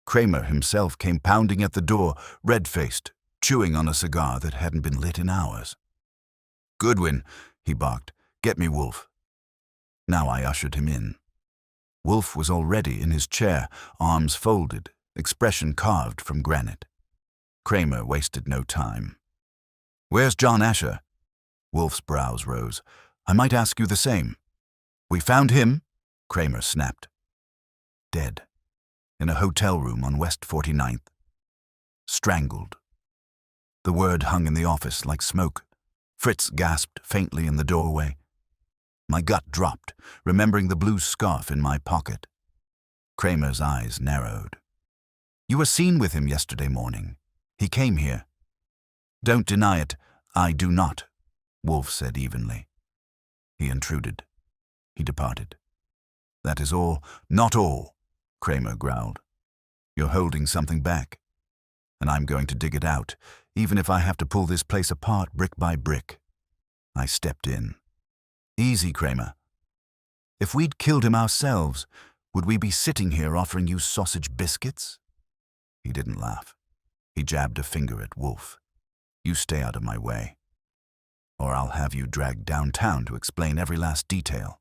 Kramer himself came pounding at the door, red-faced, chewing on a cigar that hadn't been lit in hours. "Goodwin," he barked, "get me Wolfe." Now I ushered him in. Wolfe was already in his chair, arms folded, expression carved from granite. Kramer wasted no time. "Where's John Asher?" Wolfe's brows rose. "I might ask you the same." "We found him," Kramer snapped. "Dead. In a hotel room on West 49th. Strangled." The word hung in the office like smoke. Fritz gasped faintly in the doorway. My gut dropped, remembering the blue scarf in my pocket. Kramer's eyes narrowed. "You were seen with him yesterday morning. He came here. Don't deny it. I do not, Wolfe said evenly. He intruded. He departed. That is all. Not all, Kramer growled. You're holding something back, and I'm going to dig it out, even if I have to pull this place apart brick by brick. I stepped in. Easy, Kramer. If we'd killed him ourselves, would we be sitting here offering you sausage biscuits? He didn't laugh. He jabbed a finger at Wolfe. You stay out of my way, or I'll have you dragged downtown to explain every last detail.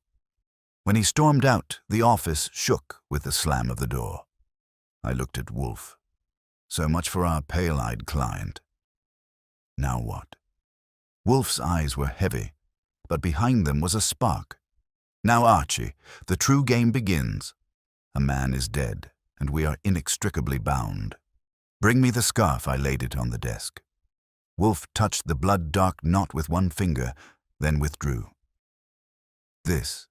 When he stormed out, the office shook with the slam of the door. I looked at Wolfe. So much for our pale-eyed client. Now what? Wolfe's eyes were heavy, but behind them was a spark. Now, Archie, the true game begins. A man is dead, and we are inextricably bound. Bring me the scarf. I laid it on the desk. Wolfe touched the blood-dark knot with one finger, then withdrew. This,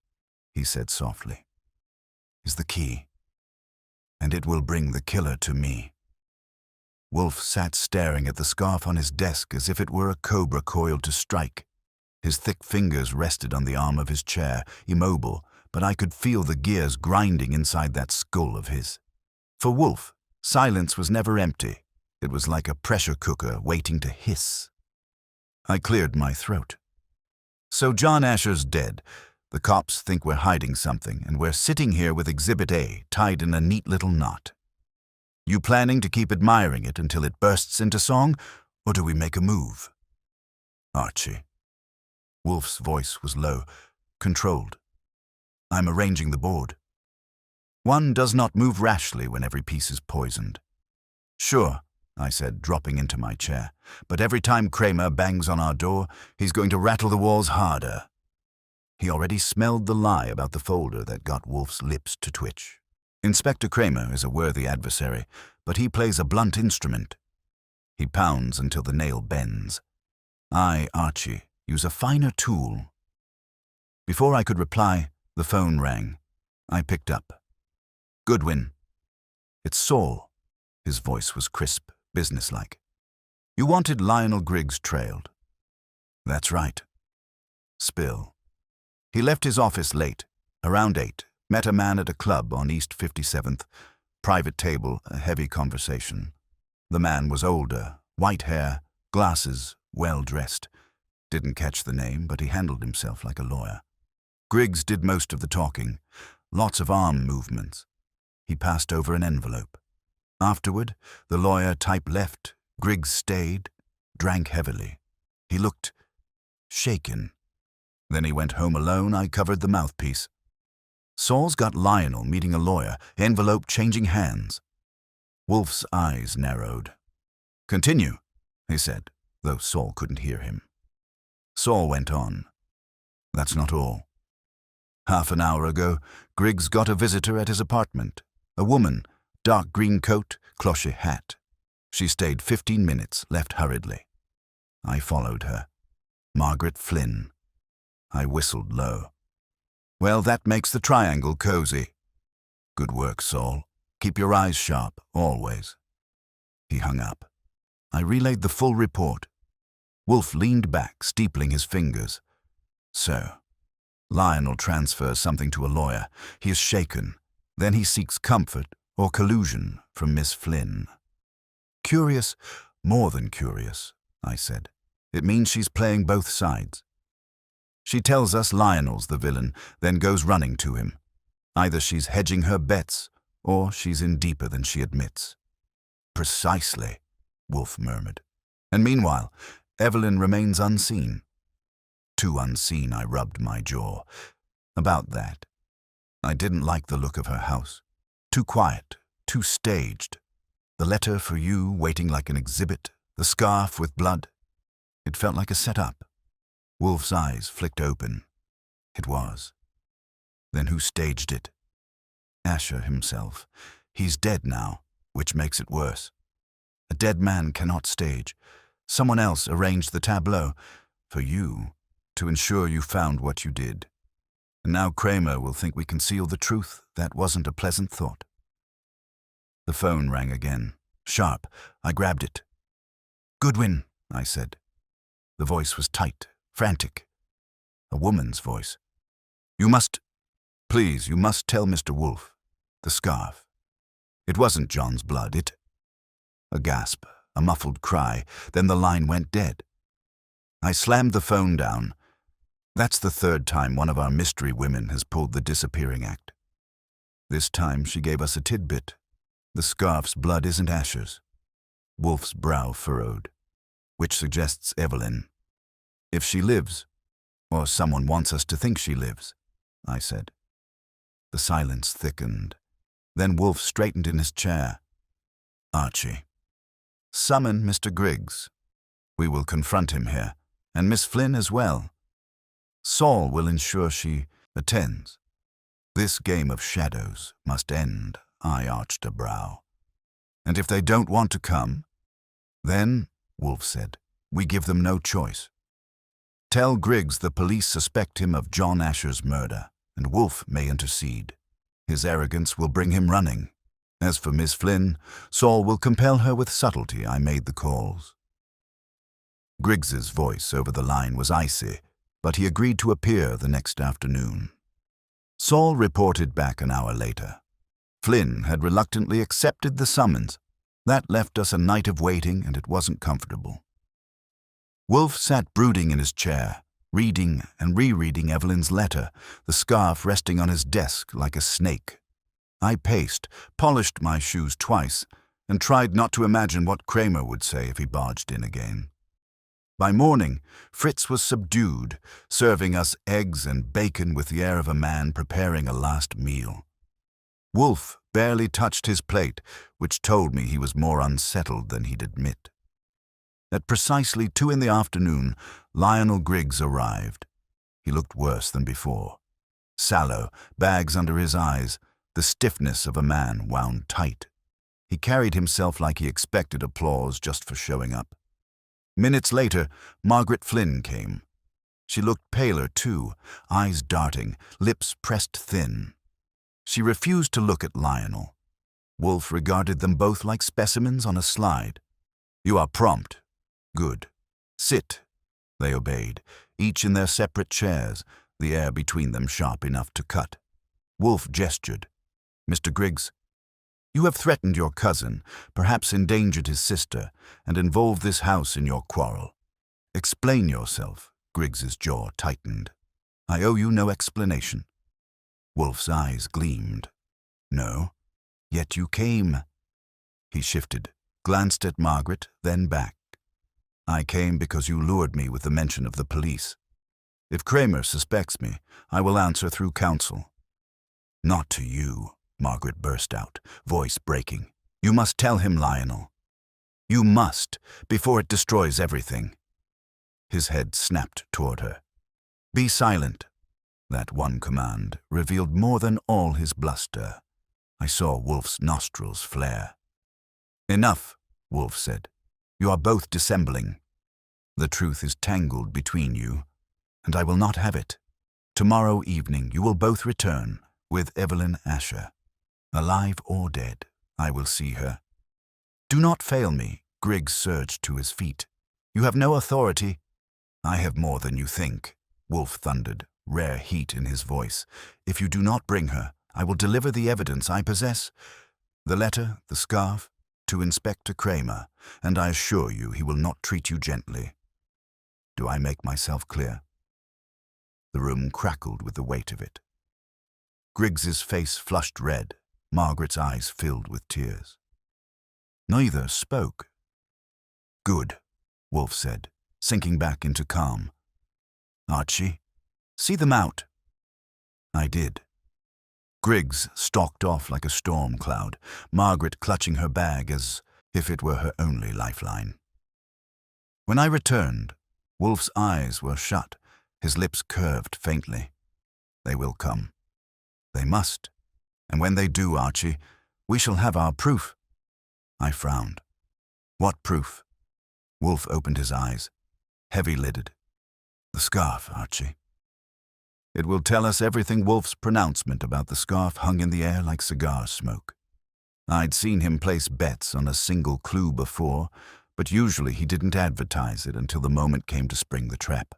he said softly, is the key, and it will bring the killer to me. Wolfe sat staring at the scarf on his desk as if it were a cobra coiled to strike. His thick fingers rested on the arm of his chair, immobile, but I could feel the gears grinding inside that skull of his. For Wolfe, silence was never empty. It was like a pressure cooker waiting to hiss. I cleared my throat. So John Asher's dead. The cops think we're hiding something, and we're sitting here with Exhibit A tied in a neat little knot. You planning to keep admiring it until it bursts into song, or do we make a move? Archie. Wolfe's voice was low, controlled. I'm arranging the board. One does not move rashly when every piece is poisoned. Sure, I said, dropping into my chair, but every time Kramer bangs on our door, he's going to rattle the walls harder. He already smelled the lie about the folder that got Wolfe's lips to twitch. Inspector Kramer is a worthy adversary, but he plays a blunt instrument. He pounds until the nail bends. I, Archie, use a finer tool. Before I could reply, the phone rang. I picked up. Goodwin. It's Saul. His voice was crisp, businesslike. You wanted Lionel Griggs trailed. That's right. Spill. He left his office late, around 8, met a man at a club on East 57th. Private table, a heavy conversation. The man was older, white hair, glasses, well-dressed. Didn't catch the name, but he handled himself like a lawyer. Griggs did most of the talking, lots of arm movements. He passed over an envelope. Afterward, the lawyer typed left. Griggs stayed, drank heavily. He looked shaken. Then he went home alone. I covered the mouthpiece. Saul's got Lionel meeting a lawyer, envelope changing hands. Wolfe's eyes narrowed. Continue, he said, though Saul couldn't hear him. Saul went on. That's not all. Half an hour ago, Griggs got a visitor at his apartment. A woman, dark green coat, cloche hat. She stayed 15 minutes, left hurriedly. I followed her. Margaret Flynn. I whistled low. Well, that makes the triangle cozy. Good work, Saul. Keep your eyes sharp, always. He hung up. I relayed the full report. Wolfe leaned back, steepling his fingers. So, Lionel transfers something to a lawyer. He is shaken. Then he seeks comfort or collusion from Miss Flynn. Curious, more than curious, I said. It means she's playing both sides. She tells us Lionel's the villain, then goes running to him. Either she's hedging her bets, or she's in deeper than she admits. Precisely, Wolfe murmured. And meanwhile, Evelyn remains unseen. Too unseen, I rubbed my jaw. About that. I didn't like the look of her house. Too quiet, too staged. The letter for you waiting like an exhibit, the scarf with blood. It felt like a setup. Wolfe's eyes flicked open. It was. Then who staged it? Asher himself. He's dead now, which makes it worse. A dead man cannot stage. Someone else arranged the tableau for you to ensure you found what you did. And now Kramer will think we conceal the truth. That wasn't a pleasant thought. The phone rang again. Sharp. I grabbed it. Goodwin, I said. The voice was tight, frantic. A woman's voice. You must tell Mr. Wolfe. The scarf. It wasn't John's blood, A gasp, a muffled cry, then the line went dead. I slammed the phone down. That's the third time one of our mystery women has pulled the disappearing act. This time she gave us a tidbit. The scarf's blood isn't Asher's. Wolfe's brow furrowed, which suggests Evelyn. If she lives, or someone wants us to think she lives, I said. The silence thickened. Then Wolfe straightened in his chair. Archie. Summon Mr. Griggs. We will confront him here, and Miss Flynn as well. Saul will ensure she attends. This game of shadows must end, I arched a brow. And if they don't want to come, then, Wolfe said, we give them no choice. Tell Griggs the police suspect him of John Asher's murder, and Wolfe may intercede. His arrogance will bring him running. As for Miss Flynn, Saul will compel her with subtlety. I made the calls. Griggs's voice over the line was icy, but he agreed to appear the next afternoon. Saul reported back an hour later. Flynn had reluctantly accepted the summons. That left us a night of waiting, and it wasn't comfortable. Wolfe sat brooding in his chair, reading and rereading Evelyn's letter, the scarf resting on his desk like a snake. I paced, polished my shoes twice, and tried not to imagine what Kramer would say if he barged in again. By morning, Fritz was subdued, serving us eggs and bacon with the air of a man preparing a last meal. Wolfe barely touched his plate, which told me he was more unsettled than he'd admit. At precisely 2 p.m, Lionel Griggs arrived. He looked worse than before. Sallow, bags under his eyes, the stiffness of a man wound tight. He carried himself like he expected applause just for showing up. Minutes later, Margaret Flynn came. She looked paler too, eyes darting, lips pressed thin. She refused to look at Lionel. Wolfe regarded them both like specimens on a slide. You are prompt. Good. Sit. They obeyed, each in their separate chairs, the air between them sharp enough to cut. Wolfe gestured. Mr. Griggs, you have threatened your cousin, perhaps endangered his sister, and involved this house in your quarrel. Explain yourself. Griggs's jaw tightened. I owe you no explanation. Wolfe's eyes gleamed. No, yet you came. He shifted, glanced at Margaret, then back. I came because you lured me with the mention of the police. If Kramer suspects me, I will answer through counsel. Not to you, Margaret burst out, voice breaking. You must tell him, Lionel. You must, before it destroys everything. His head snapped toward her. Be silent. That one command revealed more than all his bluster. I saw Wolfe's nostrils flare. Enough, Wolfe said. You are both dissembling. The truth is tangled between you, and I will not have it. Tomorrow evening you will both return with Evelyn Asher. Alive or dead, I will see her. Do not fail me. Griggs surged to his feet. You have no authority. I have more than you think, Wolfe thundered, rare heat in his voice. If you do not bring her, I will deliver the evidence I possess, the letter, the scarf, to Inspector Kramer, and I assure you he will not treat you gently. Do I make myself clear? The room crackled with the weight of it. Griggs's face flushed red, Margaret's eyes filled with tears. Neither spoke. Good, Wolfe said, sinking back into calm. Archie, see them out. I did. Griggs stalked off like a storm cloud, Margaret clutching her bag as if it were her only lifeline. When I returned, Wolfe's eyes were shut, his lips curved faintly. They will come. They must. And when they do, Archie, we shall have our proof. I frowned. What proof? Wolfe opened his eyes, heavy-lidded. The scarf, Archie. It will tell us everything. Wolfe's pronouncement about the scarf hung in the air like cigar smoke. I'd seen him place bets on a single clue before, but usually he didn't advertise it until the moment came to spring the trap.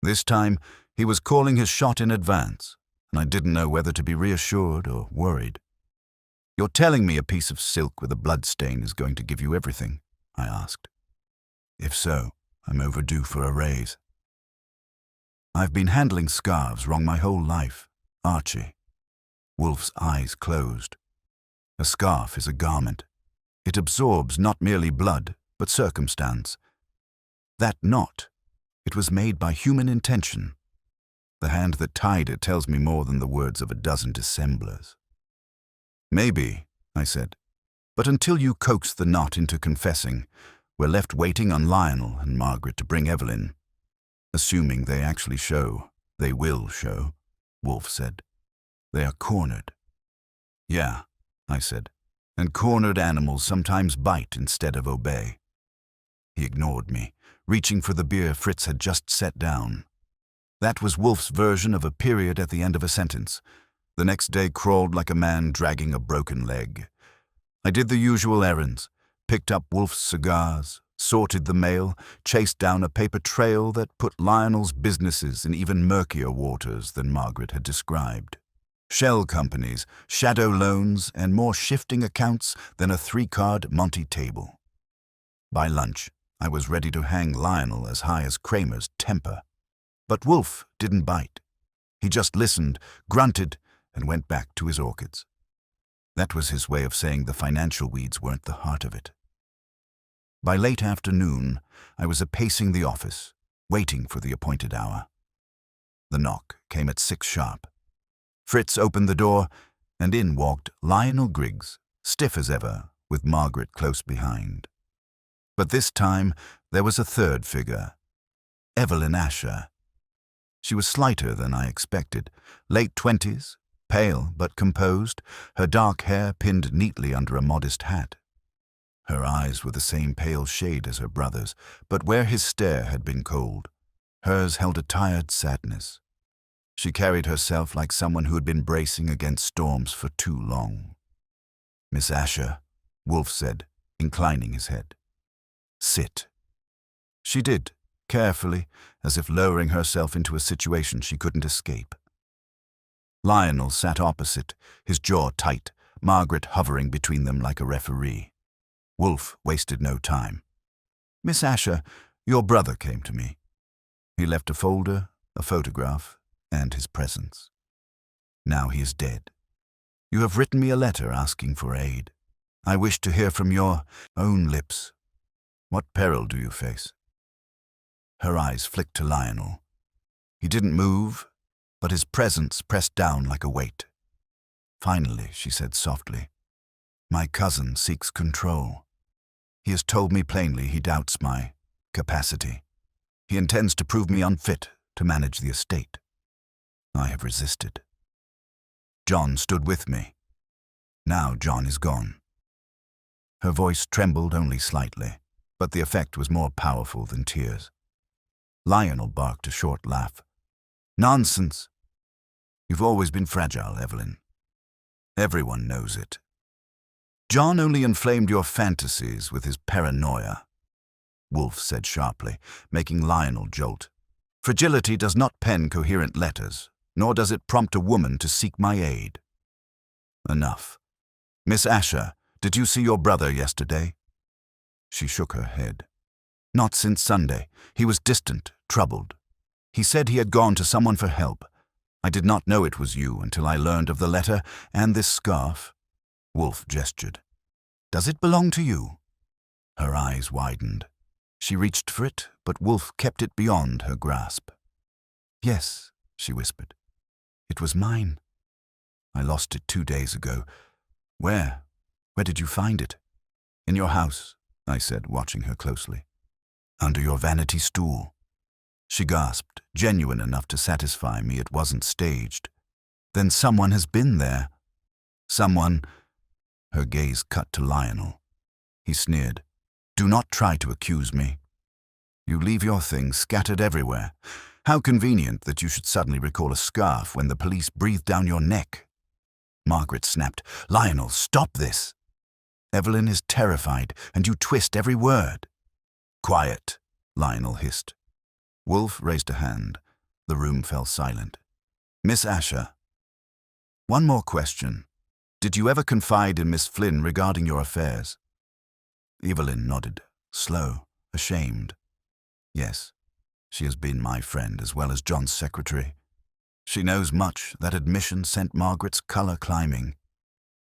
This time, he was calling his shot in advance, and I didn't know whether to be reassured or worried. "You're telling me a piece of silk with a bloodstain is going to give you everything?" I asked. "If so, I'm overdue for a raise." "I've been handling scarves wrong my whole life, Archie." Wolfe's eyes closed. "A scarf is a garment. It absorbs not merely blood, but circumstance. That knot, it was made by human intention. The hand that tied it tells me more than the words of a dozen dissemblers." "Maybe," I said, "but until you coax the knot into confessing, we're left waiting on Lionel and Margaret to bring Evelyn." "Assuming they actually show, they will show," Wolfe said. "They are cornered." "Yeah," I said, "and cornered animals sometimes bite instead of obey." He ignored me, reaching for the beer Fritz had just set down. That was Wolfe's version of a period at the end of a sentence. The next day crawled like a man dragging a broken leg. I did the usual errands, picked up Wolfe's cigars, sorted the mail, chased down a paper trail that put Lionel's businesses in even murkier waters than Margaret had described. Shell companies, shadow loans, and more shifting accounts than a 3-card Monte table. By lunch, I was ready to hang Lionel as high as Kramer's temper. But Wolfe didn't bite. He just listened, grunted, and went back to his orchids. That was his way of saying the financial weeds weren't the heart of it. By late afternoon, I was pacing the office, waiting for the appointed hour. The knock came at 6 sharp. Fritz opened the door, and in walked Lionel Griggs, stiff as ever, with Margaret close behind. But this time there was a third figure, Evelyn Asher. She was slighter than I expected, late 20s, pale but composed, her dark hair pinned neatly under a modest hat. Her eyes were the same pale shade as her brother's, but where his stare had been cold, hers held a tired sadness. She carried herself like someone who had been bracing against storms for too long. "Miss Asher," Wolfe said, inclining his head. "Sit." She did, carefully, as if lowering herself into a situation she couldn't escape. Lionel sat opposite, his jaw tight, Margaret hovering between them like a referee. Wolfe wasted no time. "Miss Asher, your brother came to me." He left a folder, a photograph, and his presence. "Now he is dead. You have written me a letter asking for aid. I wish to hear from your own lips. What peril do you face?" Her eyes flicked to Lionel. He didn't move, but his presence pressed down like a weight. Finally, she said softly, "My cousin seeks control. He has told me plainly he doubts my capacity. He intends to prove me unfit to manage the estate. I have resisted. John stood with me. Now John is gone." Her voice trembled only slightly, but the effect was more powerful than tears. Lionel barked a short laugh. "Nonsense. You've always been fragile, Evelyn. Everyone knows it. John only inflamed your fantasies with his paranoia," Wolfe said sharply, making Lionel jolt. "Fragility does not pen coherent letters, nor does it prompt a woman to seek my aid." "Enough. Miss Asher, did you see your brother yesterday?" She shook her head. "Not since Sunday. He was distant, troubled. He said he had gone to someone for help. I did not know it was you until I learned of the letter and this scarf." Wolfe gestured. "Does it belong to you?" Her eyes widened. She reached for it, but Wolfe kept it beyond her grasp. "Yes," she whispered. "It was mine. I lost it 2 days ago. Where? Where did you find it?" "In your house," I said, watching her closely. "Under your vanity stool." She gasped, genuine enough to satisfy me it wasn't staged. "Then someone has been there." "Someone—" Her gaze cut to Lionel. He sneered. "Do not try to accuse me. You leave your things scattered everywhere. How convenient that you should suddenly recall a scarf when the police breathe down your neck." Margaret snapped, "Lionel, stop this." Evelyn is terrified, and you twist every word." "Quiet," Lionel hissed. Wolfe raised a hand. The room fell silent. "Miss Asher." "One more question. Did you ever confide in Miss Flynn regarding your affairs?" Evelyn nodded, slow, ashamed. "Yes, she has been my friend as well as John's secretary. She knows much. That admission sent Margaret's colour climbing.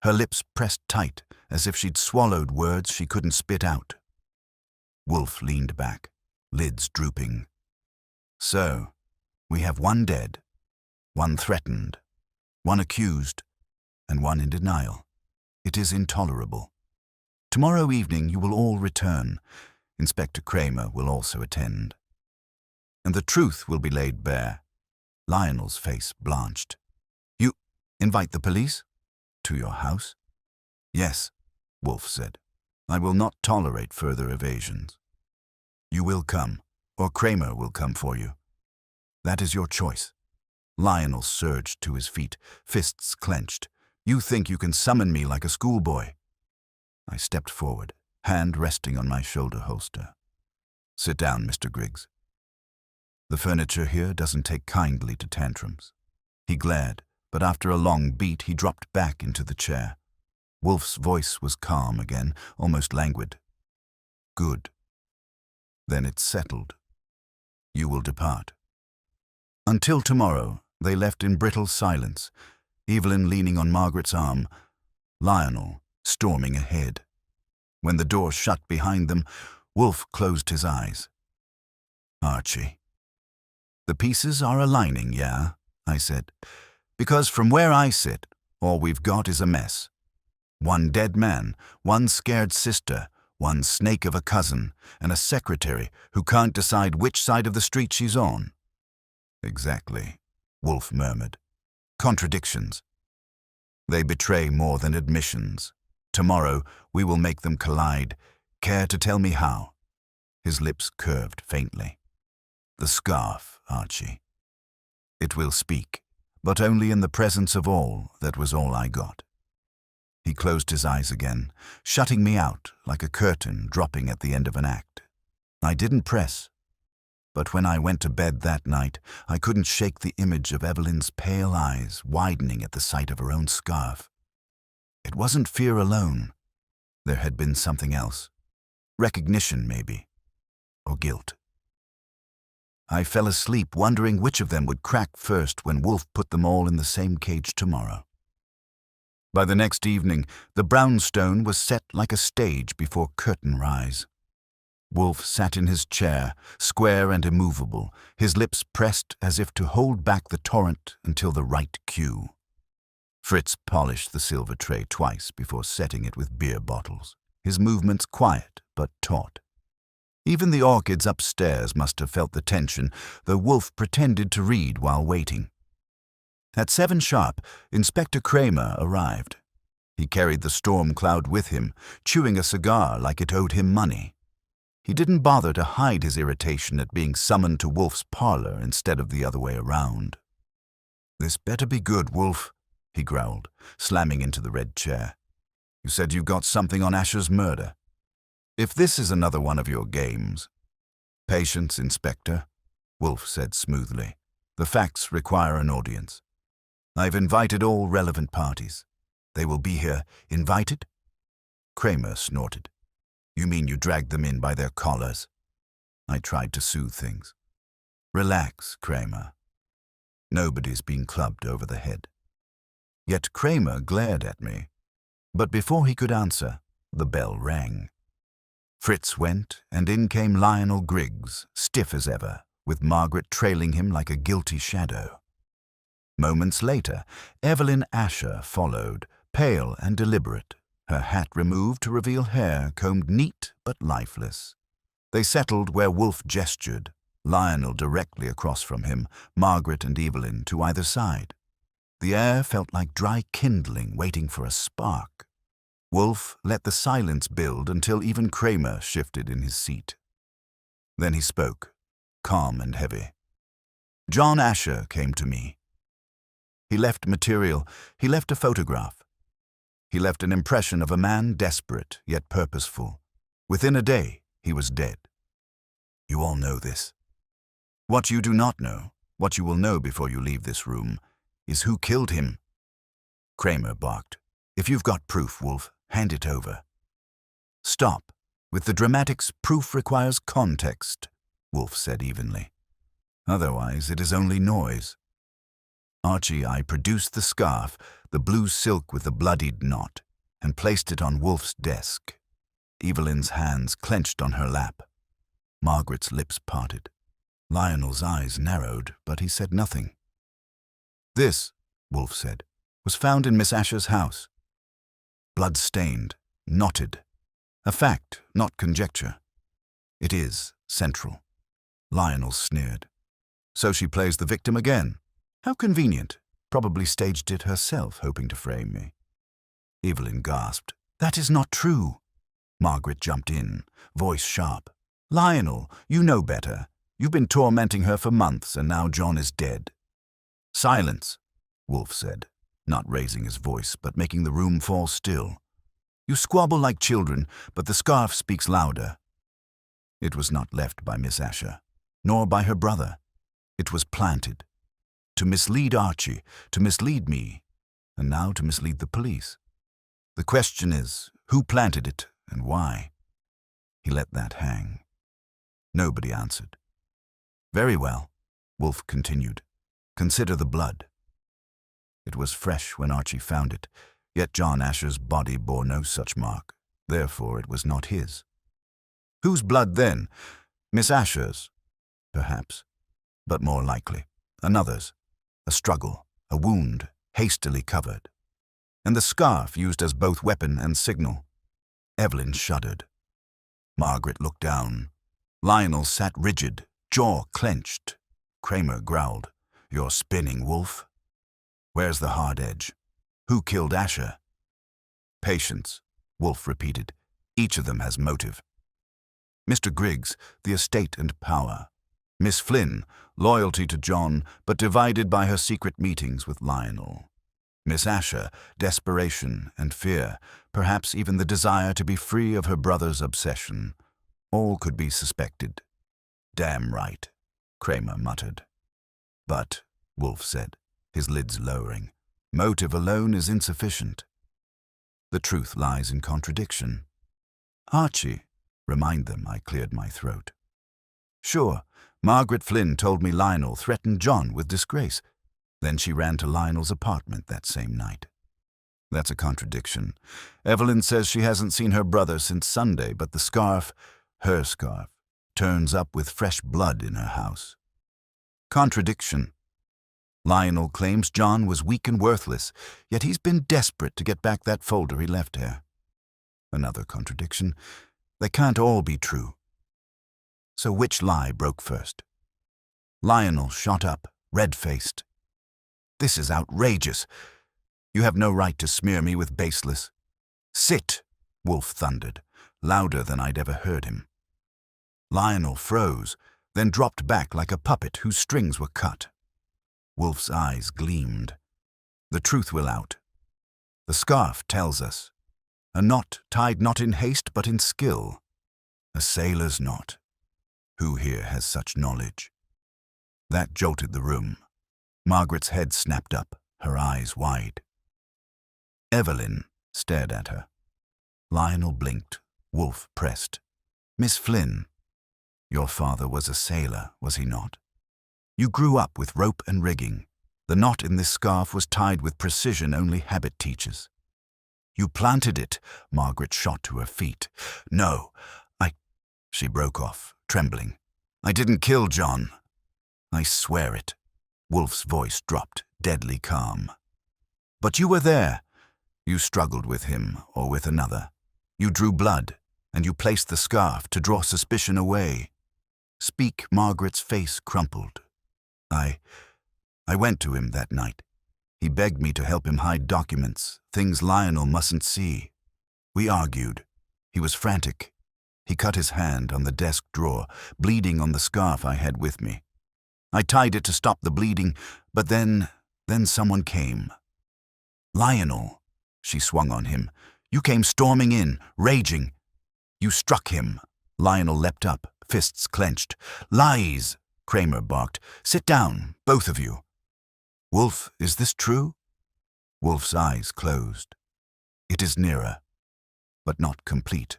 Her lips pressed tight, as if she'd swallowed words she couldn't spit out." Wolfe leaned back, lids drooping. "So, we have one dead, one threatened, one accused, and one in denial. It is intolerable. Tomorrow evening you will all return. Inspector Kramer will also attend. And the truth will be laid bare." Lionel's face blanched. "You invite the police? To your house?" "Yes," Wolfe said. "I will not tolerate further evasions. You will come, or Kramer will come for you. That is your choice." Lionel surged to his feet, fists clenched. "You think you can summon me like a schoolboy?" I stepped forward, hand resting on my shoulder holster. "Sit down, Mr. Griggs. The furniture here doesn't take kindly to tantrums." He glared, but after a long beat he dropped back into the chair. Wolfe's voice was calm again, almost languid. "Good. Then it's settled. You will depart." Until tomorrow, they left in brittle silence, Evelyn leaning on Margaret's arm, Lionel storming ahead. When the door shut behind them, Wolfe closed his eyes. "Archie." "The pieces are aligning, yeah?" I said. "Because from where I sit, all we've got is a mess. One dead man, one scared sister, one snake of a cousin, and a secretary who can't decide which side of the street she's on." "Exactly," Wolfe murmured. "Contradictions. They betray more than admissions. Tomorrow we will make them collide. Care to tell me how?" His lips curved faintly. "The scarf, Archie. It will speak, but only in the presence of all. That was all I got." He closed his eyes again, shutting me out like a curtain dropping at the end of an act. I didn't press, but when I went to bed that night, I couldn't shake the image of Evelyn's pale eyes widening at the sight of her own scarf. It wasn't fear alone. There had been something else. Recognition, maybe, or guilt. I fell asleep wondering which of them would crack first when Wolfe put them all in the same cage tomorrow. By the next evening, the brownstone was set like a stage before curtain rise. Wolfe sat in his chair, square and immovable, his lips pressed as if to hold back the torrent until the right cue. Fritz polished the silver tray twice before setting it with beer bottles, his movements quiet but taut. Even the orchids upstairs must have felt the tension, though Wolfe pretended to read while waiting. At 7 sharp, Inspector Kramer arrived. He carried the storm cloud with him, chewing a cigar like it owed him money. He didn't bother to hide his irritation at being summoned to Wolfe's parlor instead of the other way around. "This better be good, Wolfe," he growled, slamming into the red chair. "You said you got something on Asher's murder. If this is another one of your games—" "Patience, Inspector," Wolfe said smoothly. "The facts require an audience. I've invited all relevant parties. They will be here. Invited?" Kramer snorted. "You mean you dragged them in by their collars?" I tried to soothe things. "Relax, Kramer. Nobody's been clubbed over the head." Yet Kramer glared at me. But before he could answer, the bell rang. Fritz went, and in came Lionel Griggs, stiff as ever, with Margaret trailing him like a guilty shadow. Moments later, Evelyn Asher followed, pale and deliberate, her hat removed to reveal hair combed neat but lifeless. They settled where Wolfe gestured, Lionel directly across from him, Margaret and Evelyn to either side. The air felt like dry kindling waiting for a spark. Wolfe let the silence build until even Kramer shifted in his seat. Then he spoke, calm and heavy. "John Asher came to me. He left material, he left a photograph. He left an impression of a man desperate yet purposeful. Within a day, he was dead. You all know this. What you do not know, what you will know before you leave this room, is who killed him. Kramer barked. If you've got proof, Wolfe, hand it over. Stop. With the dramatics, proof requires context, Wolfe said evenly. Otherwise, it is only noise. Archie, I produced the scarf, the blue silk with the bloodied knot, and placed it on Wolfe's desk. Evelyn's hands clenched on her lap. Margaret's lips parted. Lionel's eyes narrowed, but he said nothing. This, Wolfe said, was found in Miss Asher's house. Blood-stained, knotted. A fact, not conjecture. It is central. Lionel sneered. So she plays the victim again. How convenient. Probably staged it herself, hoping to frame me. Evelyn gasped. That is not true. Margaret jumped in, voice sharp. Lionel, you know better. You've been tormenting her for months, and now John is dead. Silence, Wolfe said, not raising his voice, but making the room fall still. You squabble like children, but the scarf speaks louder. It was not left by Miss Asher, nor by her brother. It was planted. To mislead Archie, to mislead me, and now to mislead the police. The question is, who planted it and why? He let that hang. Nobody answered. Very well, Wolfe continued. Consider the blood. It was fresh when Archie found it, yet John Asher's body bore no such mark. Therefore it was not his. Whose blood then? Miss Asher's, perhaps, but more likely another's. A struggle, a wound, hastily covered. And the scarf used as both weapon and signal. Evelyn shuddered. Margaret looked down. Lionel sat rigid, jaw clenched. Kramer growled, You're spinning, Wolfe. Where's the hard edge? Who killed Asher? Patience, Wolfe repeated. Each of them has motive. Mr. Griggs, the estate and power. Miss Flynn, loyalty to John, but divided by her secret meetings with Lionel. Miss Asher, desperation and fear, perhaps even the desire to be free of her brother's obsession. All could be suspected. Damn right, Kramer muttered. But, Wolfe said, his lids lowering, motive alone is insufficient. The truth lies in contradiction. Archie, remind them, I cleared my throat. Sure, Margaret Flynn told me Lionel threatened John with disgrace. Then she ran to Lionel's apartment that same night. That's a contradiction. Evelyn says she hasn't seen her brother since Sunday, but the scarf, her scarf, turns up with fresh blood in her house. Contradiction. Lionel claims John was weak and worthless, yet he's been desperate to get back that folder he left here. Another contradiction. They can't all be true. So which lie broke first? Lionel shot up, red-faced. This is outrageous. You have no right to smear me with baseless. Sit, Wolfe thundered, louder than I'd ever heard him. Lionel froze, then dropped back like a puppet whose strings were cut. Wolfe's eyes gleamed. The truth will out. The scarf tells us. A knot tied not in haste but in skill. A sailor's knot. Who here has such knowledge? That jolted the room. Margaret's head snapped up, her eyes wide. Evelyn stared at her. Lionel blinked. Wolfe pressed. Miss Flynn, your father was a sailor, was he not? You grew up with rope and rigging. The knot in this scarf was tied with precision only habit teaches. You planted it, Margaret shot to her feet. No, she broke off, trembling. I didn't kill John. I swear it. Wolfe's voice dropped, deadly calm. But you were there. You struggled with him or with another. You drew blood, and you placed the scarf to draw suspicion away. Speak, Margaret's face crumpled. I went to him that night. He begged me to help him hide documents, things Lionel mustn't see. We argued. He was frantic. He cut his hand on the desk drawer, bleeding on the scarf I had with me. I tied it to stop the bleeding, but then someone came. Lionel, She swung on him. You came storming in, raging. You struck him. Lionel leapt up, fists clenched. Lies, Kramer barked. Sit down, both of you. Wolfe, is this true? Wolfe's eyes closed. It is nearer, but not complete.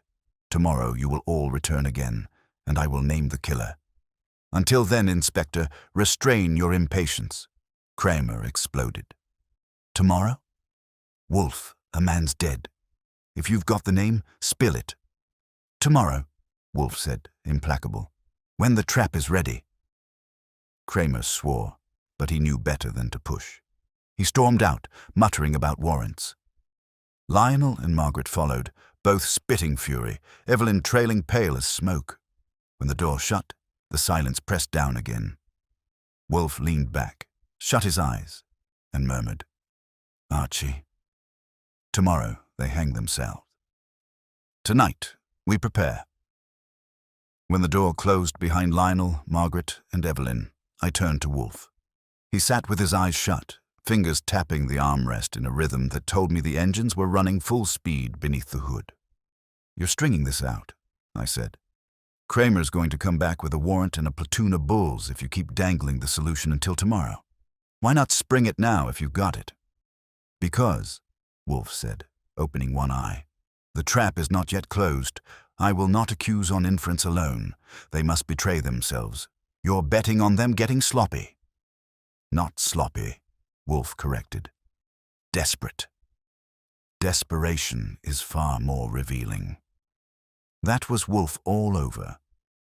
Tomorrow you will all return again, and I will name the killer. Until then, Inspector, restrain your impatience. Kramer exploded. Tomorrow? Wolfe, a man's dead. If you've got the name, spill it. Tomorrow, Wolfe said, implacable. When the trap is ready. Kramer swore, but he knew better than to push. He stormed out, muttering about warrants. Lionel and Margaret followed, both spitting fury, Evelyn trailing pale as smoke. When the door shut, the silence pressed down again. Wolfe leaned back, shut his eyes, and murmured, Archie. Tomorrow they hang themselves. Tonight we prepare. When the door closed behind Lionel, Margaret, and Evelyn, I turned to Wolfe. He sat with his eyes shut, fingers tapping the armrest in a rhythm that told me the engines were running full speed beneath the hood. You're stringing this out, I said. Kramer's going to come back with a warrant and a platoon of bulls if you keep dangling the solution until tomorrow. Why not spring it now if you've got it? Because, Wolfe said, opening one eye, the trap is not yet closed. I will not accuse on inference alone. They must betray themselves. You're betting on them getting sloppy. Not sloppy, Wolfe corrected. Desperate. Desperation is far more revealing. That was Wolfe all over,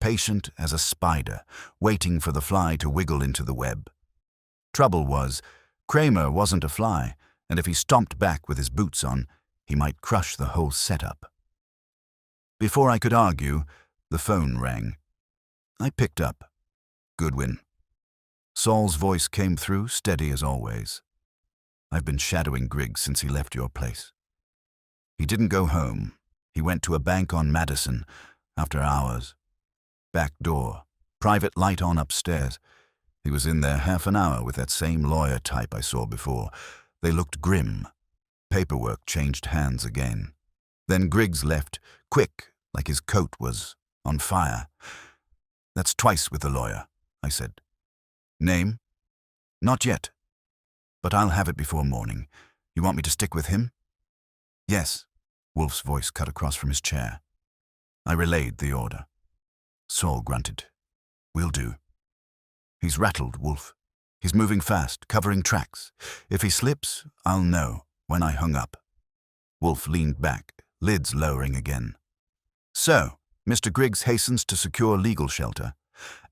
patient as a spider, waiting for the fly to wiggle into the web. Trouble was, Kramer wasn't a fly, and if he stomped back with his boots on, he might crush the whole setup. Before I could argue, the phone rang. I picked up. Goodwin. Saul's voice came through, steady as always. I've been shadowing Griggs since he left your place. He didn't go home. He went to a bank on Madison, after hours. Back door, private light on upstairs. He was in there half an hour with that same lawyer type I saw before. They looked grim. Paperwork changed hands again. Then Griggs left, quick, like his coat was on fire. That's twice with the lawyer, I said. Name? Not yet. But I'll have it before morning. You want me to stick with him? Yes. Wolfe's voice cut across from his chair. I relayed the order. Saul grunted. Will do. He's rattled, Wolfe. He's moving fast, covering tracks. If he slips, I'll know when I hung up. Wolfe leaned back, lids lowering again. So, Mr. Griggs hastens to secure legal shelter.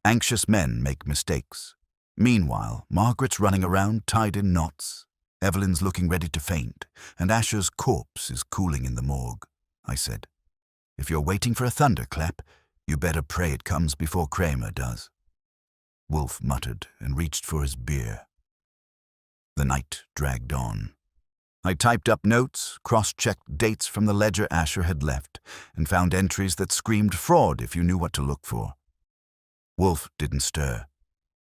Anxious men make mistakes. Meanwhile, Margaret's running around tied in knots. Evelyn's looking ready to faint, and Asher's corpse is cooling in the morgue, I said. If you're waiting for a thunderclap, you better pray it comes before Kramer does. Wolfe muttered and reached for his beer. The night dragged on. I typed up notes, cross-checked dates from the ledger Asher had left, and found entries that screamed fraud if you knew what to look for. Wolfe didn't stir.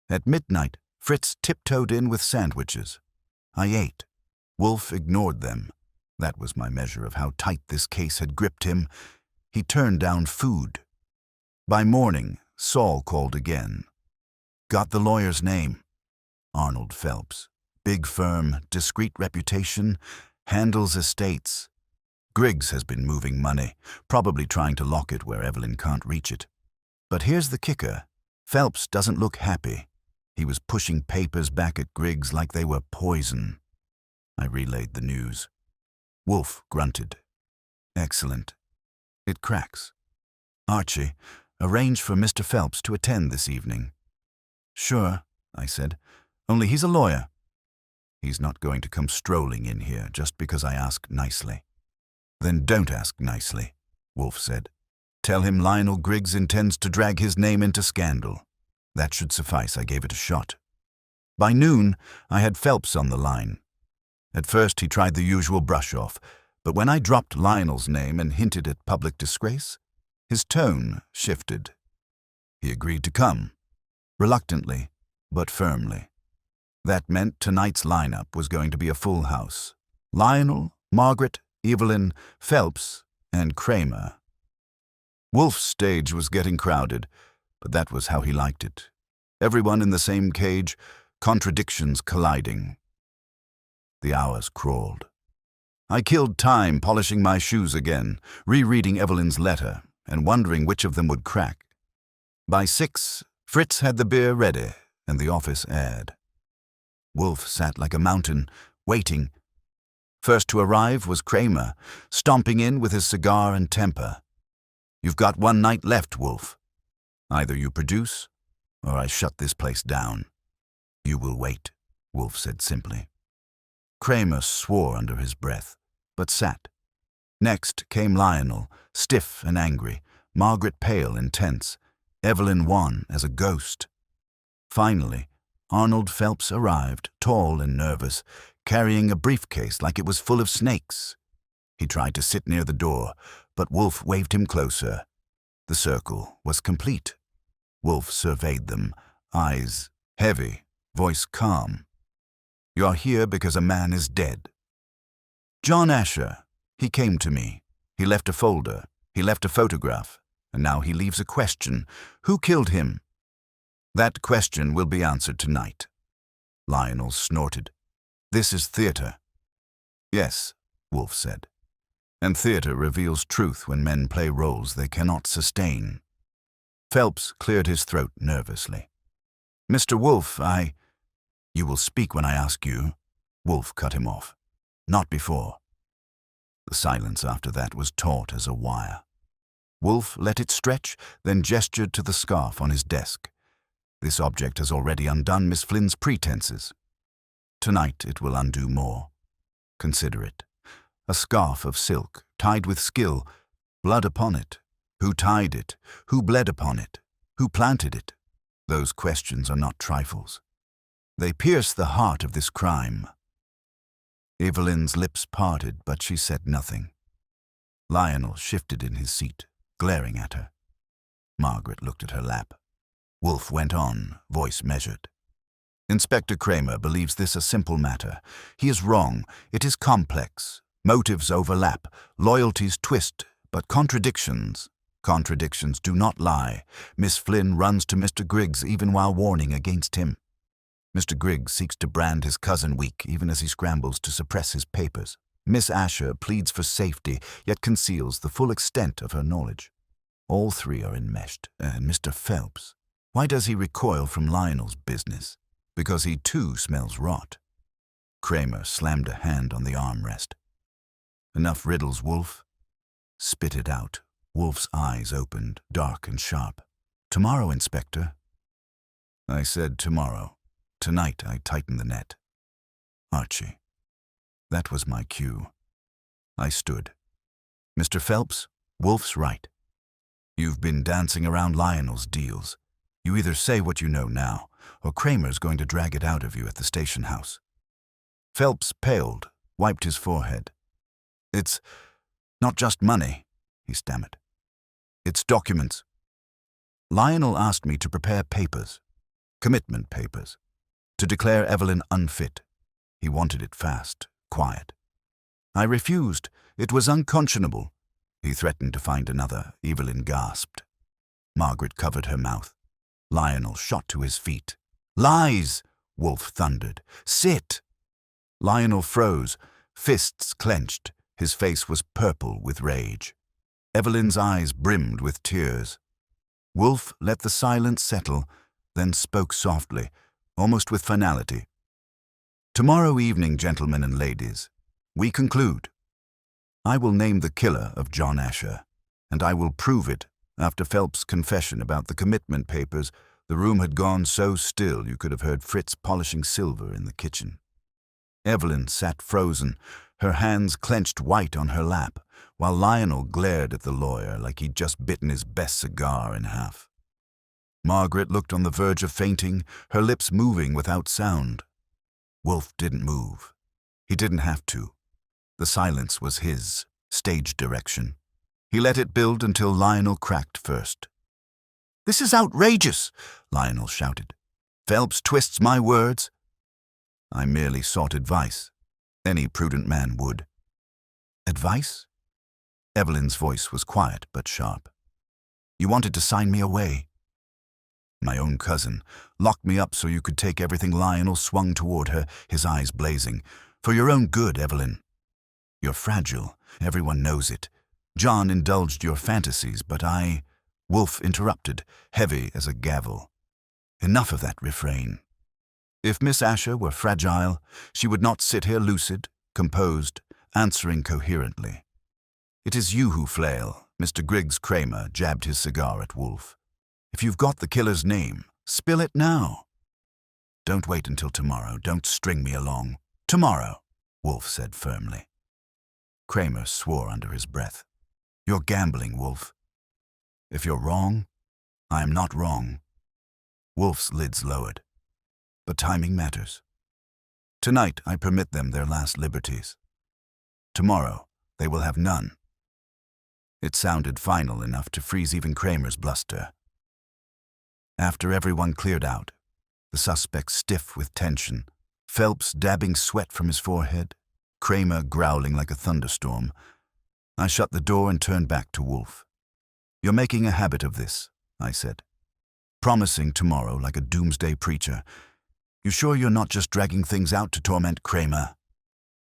At midnight, Fritz tiptoed in with sandwiches. I ate. Wolfe ignored them. That was my measure of how tight this case had gripped him. He turned down food. By morning, Saul called again. Got the lawyer's name. Arnold Phelps. Big firm, discreet reputation, handles estates. Griggs has been moving money, probably trying to lock it where Evelyn can't reach it. But here's the kicker. Phelps doesn't look happy. He was pushing papers back at Griggs like they were poison. I relayed the news. Wolfe grunted. Excellent. It cracks. Archie, arrange for Mr. Phelps to attend this evening. Sure, I said. Only he's a lawyer. He's not going to come strolling in here just because I ask nicely. Then don't ask nicely, Wolfe said. Tell him Lionel Griggs intends to drag his name into scandal. That should suffice. I gave it a shot. By noon, I had Phelps on the line. At first, he tried the usual brush-off, but when I dropped Lionel's name and hinted at public disgrace, his tone shifted. He agreed to come, reluctantly, but firmly. That meant tonight's lineup was going to be a full house. Lionel, Margaret, Evelyn, Phelps, and Kramer. Wolfe's stage was getting crowded, but that was how he liked it. Everyone in the same cage, contradictions colliding. The hours crawled. I killed time polishing my shoes again, rereading Evelyn's letter, and wondering which of them would crack. By 6, Fritz had the beer ready, and the office aired. Wolfe sat like a mountain, waiting. First to arrive was Kramer, stomping in with his cigar and temper. "You've got one night left, Wolfe. Either you produce, or I shut this place down." "You will wait," Wolfe said simply. Kramer swore under his breath, but sat. Next came Lionel, stiff and angry, Margaret pale and tense, Evelyn wan as a ghost. Finally, Arnold Phelps arrived, tall and nervous, carrying a briefcase like it was full of snakes. He tried to sit near the door, but Wolfe waved him closer. The circle was complete. Wolfe surveyed them, eyes heavy, voice calm. "You're here because a man is dead." "John Asher. He came to me. He left a folder. He left a photograph. And now he leaves a question. Who killed him?" "That question will be answered tonight." Lionel snorted. "This is theater." "Yes," Wolfe said. "And theater reveals truth when men play roles they cannot sustain." Phelps cleared his throat nervously. "Mr. Wolfe, You will speak when I ask you." Wolfe cut him off. "Not before." The silence after that was taut as a wire. Wolfe let it stretch, then gestured to the scarf on his desk. "This object has already undone Miss Flynn's pretenses. Tonight it will undo more. Consider it. A scarf of silk, tied with skill, blood upon it. Who tied it? Who bled upon it? Who planted it? Those questions are not trifles. They pierce the heart of this crime." Evelyn's lips parted, but she said nothing. Lionel shifted in his seat, glaring at her. Margaret looked at her lap. Wolfe went on, voice measured. "Inspector Kramer believes this a simple matter. He is wrong. It is complex. Motives overlap, loyalties twist, but contradictions do not lie. Miss Flynn runs to Mr. Griggs even while warning against him. Mr. Griggs seeks to brand his cousin weak even as he scrambles to suppress his papers. Miss Asher pleads for safety, yet conceals the full extent of her knowledge. All three are enmeshed, and Mr. Phelps, why does he recoil from Lionel's business? Because he too smells rot." Kramer slammed a hand on the armrest. "Enough riddles, Wolfe." "Spit it out." Wolfe's eyes opened, dark and sharp. "Tomorrow, Inspector." "I said tomorrow. Tonight I tighten the net." "Archie." That was my cue. I stood. "Mr. Phelps, Wolfe's right. You've been dancing around Lionel's deals. You either say what you know now, or Kramer's going to drag it out of you at the station house." Phelps paled, wiped his forehead. "It's not just money," he stammered. "It's documents. Lionel asked me to prepare papers, commitment papers, to declare Evelyn unfit. He wanted it fast, quiet. I refused. It was unconscionable. He threatened to find another. Evelyn gasped. Margaret covered her mouth. Lionel shot to his feet. "Lies!" Wolfe thundered. "Sit!" Lionel froze, fists clenched. His face was purple with rage. Evelyn's eyes brimmed with tears. Wolfe let the silence settle, then spoke softly, almost with finality. "Tomorrow evening, gentlemen and ladies, we conclude. I will name the killer of John Asher, and I will prove it. After Phelps' confession about the commitment papers, the room had gone so still you could have heard Fritz polishing silver in the kitchen. Evelyn sat frozen, her hands clenched white on her lap, while Lionel glared at the lawyer like he'd just bitten his best cigar in half. Margaret looked on the verge of fainting, her lips moving without sound. Wolfe didn't move. He didn't have to. The silence was his, stage direction. He let it build until Lionel cracked first. "This is outrageous," Lionel shouted. "Phelps twists my words." "I merely sought advice. Any prudent man would." Advice? Evelyn's voice was quiet but sharp. You wanted to sign me away. My own cousin locked me up so you could take everything. Lionel swung toward her, his eyes blazing. For your own good, Evelyn. You're fragile. Everyone knows it. John indulged your fantasies, but I... Wolfe interrupted, heavy as a gavel. Enough of that refrain. If Miss Asher were fragile, she would not sit here lucid, composed, answering coherently. It is you who flail. Mr. Griggs Kramer jabbed his cigar at Wolfe. If you've got the killer's name, spill it now. Don't wait until tomorrow. Don't string me along. Tomorrow, Wolfe said firmly. Kramer swore under his breath. You're gambling, Wolfe. If you're wrong, I am not wrong. Wolfe's lids lowered. But timing matters. Tonight I permit them their last liberties. Tomorrow they will have none. It sounded final enough to freeze even Kramer's bluster. After everyone cleared out, the suspect stiff with tension, Phelps dabbing sweat from his forehead, Kramer growling like a thunderstorm, I shut the door and turned back to Wolfe. You're making a habit of this, I said. Promising tomorrow like a doomsday preacher. You sure you're not just dragging things out to torment Kramer?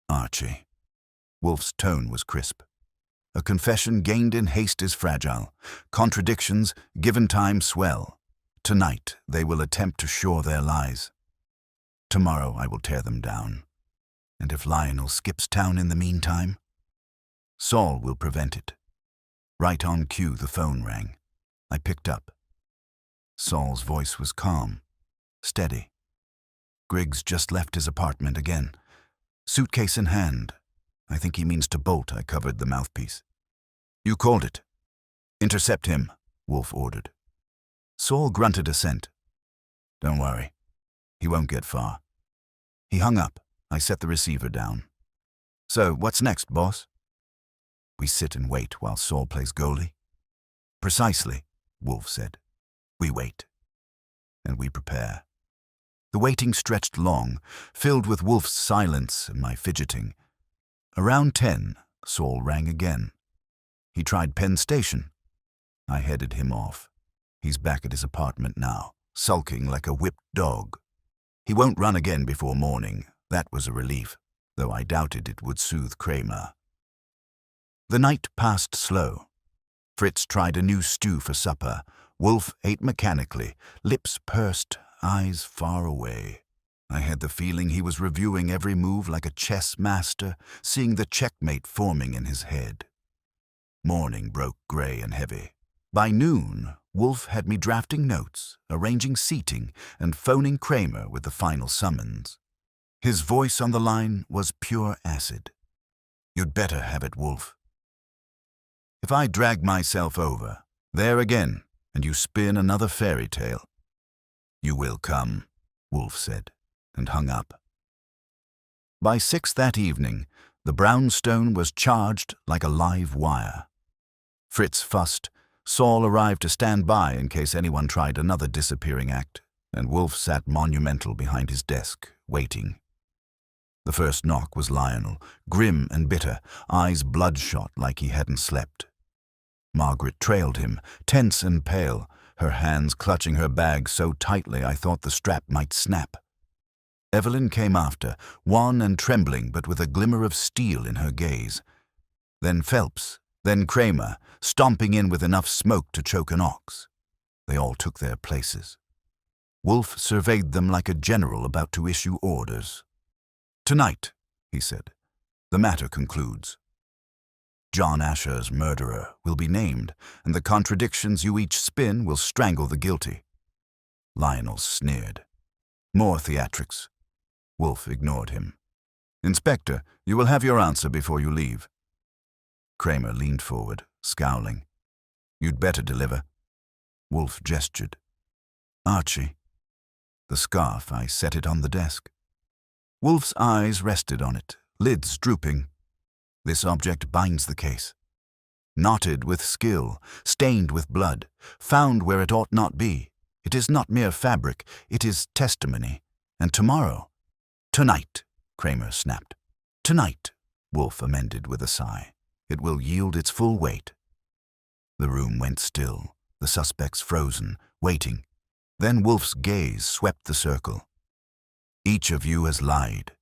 Archie. Wolfe's tone was crisp. A confession gained in haste is fragile. Contradictions, given time, swell. Tonight they will attempt to shore their lies. Tomorrow I will tear them down. And if Lionel skips town in the meantime, Saul will prevent it. Right on cue the phone rang. I picked up. Saul's voice was calm, steady. Griggs just left his apartment again. Suitcase in hand. I think he means to bolt. I covered the mouthpiece. You called it. Intercept him, Wolfe ordered. Saul grunted assent. Don't worry. He won't get far. He hung up. I set the receiver down. So, what's next, boss? We sit and wait while Saul plays goalie? Precisely, Wolfe said. We wait. And we prepare. The waiting stretched long, filled with Wolfe's silence and my fidgeting. Around 10, Saul rang again. He tried Penn Station. I headed him off. He's back at his apartment now, sulking like a whipped dog. He won't run again before morning. That was a relief, though I doubted it would soothe Kramer. The night passed slow. Fritz tried a new stew for supper. Wolfe ate mechanically, lips pursed, eyes far away. I had the feeling he was reviewing every move like a chess master, seeing the checkmate forming in his head. Morning broke gray and heavy. By noon, Wolfe had me drafting notes, arranging seating, and phoning Kramer with the final summons. His voice on the line was pure acid. You'd better have it, Wolfe. If I drag myself over, there again, and you spin another fairy tale. You will come, Wolfe said, and hung up. By 6 that evening, the brownstone was charged like a live wire. Fritz fussed. Saul arrived to stand by in case anyone tried another disappearing act, and Wolfe sat monumental behind his desk, waiting. The first knock was Lionel, grim and bitter, eyes bloodshot like he hadn't slept. Margaret trailed him, tense and pale, her hands clutching her bag so tightly I thought the strap might snap. Evelyn came after, wan and trembling but with a glimmer of steel in her gaze. Then Phelps, then Kramer, stomping in with enough smoke to choke an ox. They all took their places. Wolfe surveyed them like a general about to issue orders. Tonight, he said, the matter concludes. John Asher's murderer will be named, and the contradictions you each spin will strangle the guilty. Lionel sneered. More theatrics. Wolfe ignored him. Inspector, you will have your answer before you leave. Kramer leaned forward, scowling. You'd better deliver. Wolfe gestured. Archie. The scarf, I set it on the desk. Wolfe's eyes rested on it, lids drooping. This object binds the case. Knotted with skill, stained with blood, found where it ought not be. It is not mere fabric, it is testimony. And tomorrow, tonight, Kramer snapped. Tonight, Wolfe amended with a sigh. It will yield its full weight. The room went still, the suspects frozen, waiting. Then Wolfe's gaze swept the circle. Each of you has lied.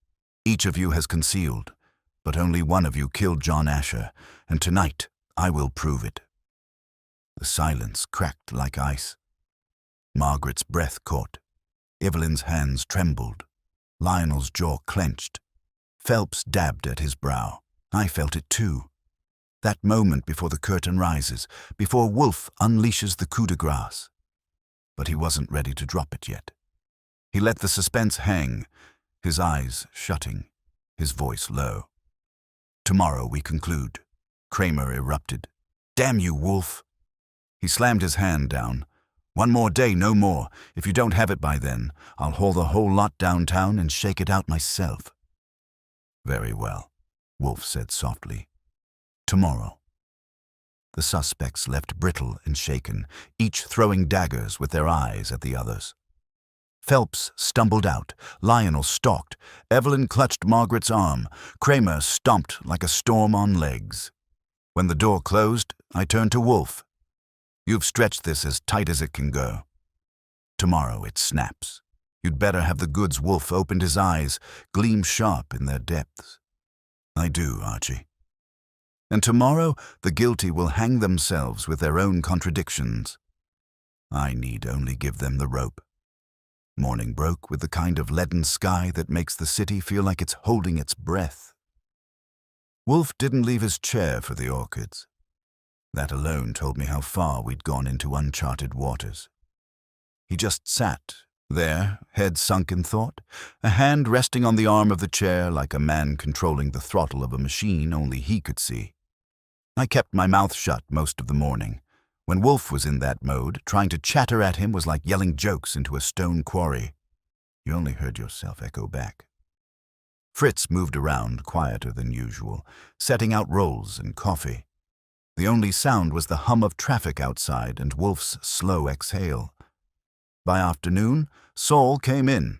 Each of you has concealed. But only one of you killed John Asher, and tonight I will prove it. The silence cracked like ice. Margaret's breath caught. Evelyn's hands trembled. Lionel's jaw clenched. Phelps dabbed at his brow. I felt it too. That moment before the curtain rises, before Wolfe unleashes the coup de grace. But he wasn't ready to drop it yet. He let the suspense hang, his eyes shutting, his voice low. Tomorrow we conclude. Kramer erupted. Damn you, Wolfe! He slammed his hand down. One more day, no more. If you don't have it by then, I'll haul the whole lot downtown and shake it out myself. Very well, Wolfe said softly. Tomorrow. The suspects left brittle and shaken, each throwing daggers with their eyes at the others. Phelps stumbled out. Lionel stalked. Evelyn clutched Margaret's arm. Kramer stomped like a storm on legs. When the door closed, I turned to Wolfe. You've stretched this as tight as it can go. Tomorrow it snaps. You'd better have the goods. Wolfe opened his eyes, gleam sharp in their depths. I do, Archie. And tomorrow the guilty will hang themselves with their own contradictions. I need only give them the rope. Morning broke with the kind of leaden sky that makes the city feel like it's holding its breath. Wolfe didn't leave his chair for the orchids. That alone told me how far we'd gone into uncharted waters. He just sat there, head sunk in thought, a hand resting on the arm of the chair like a man controlling the throttle of a machine only he could see. I kept my mouth shut most of the morning. When Wolfe was in that mode, trying to chatter at him was like yelling jokes into a stone quarry. You only heard yourself echo back. Fritz moved around quieter than usual, setting out rolls and coffee. The only sound was the hum of traffic outside and Wolfe's slow exhale. By afternoon, Saul came in.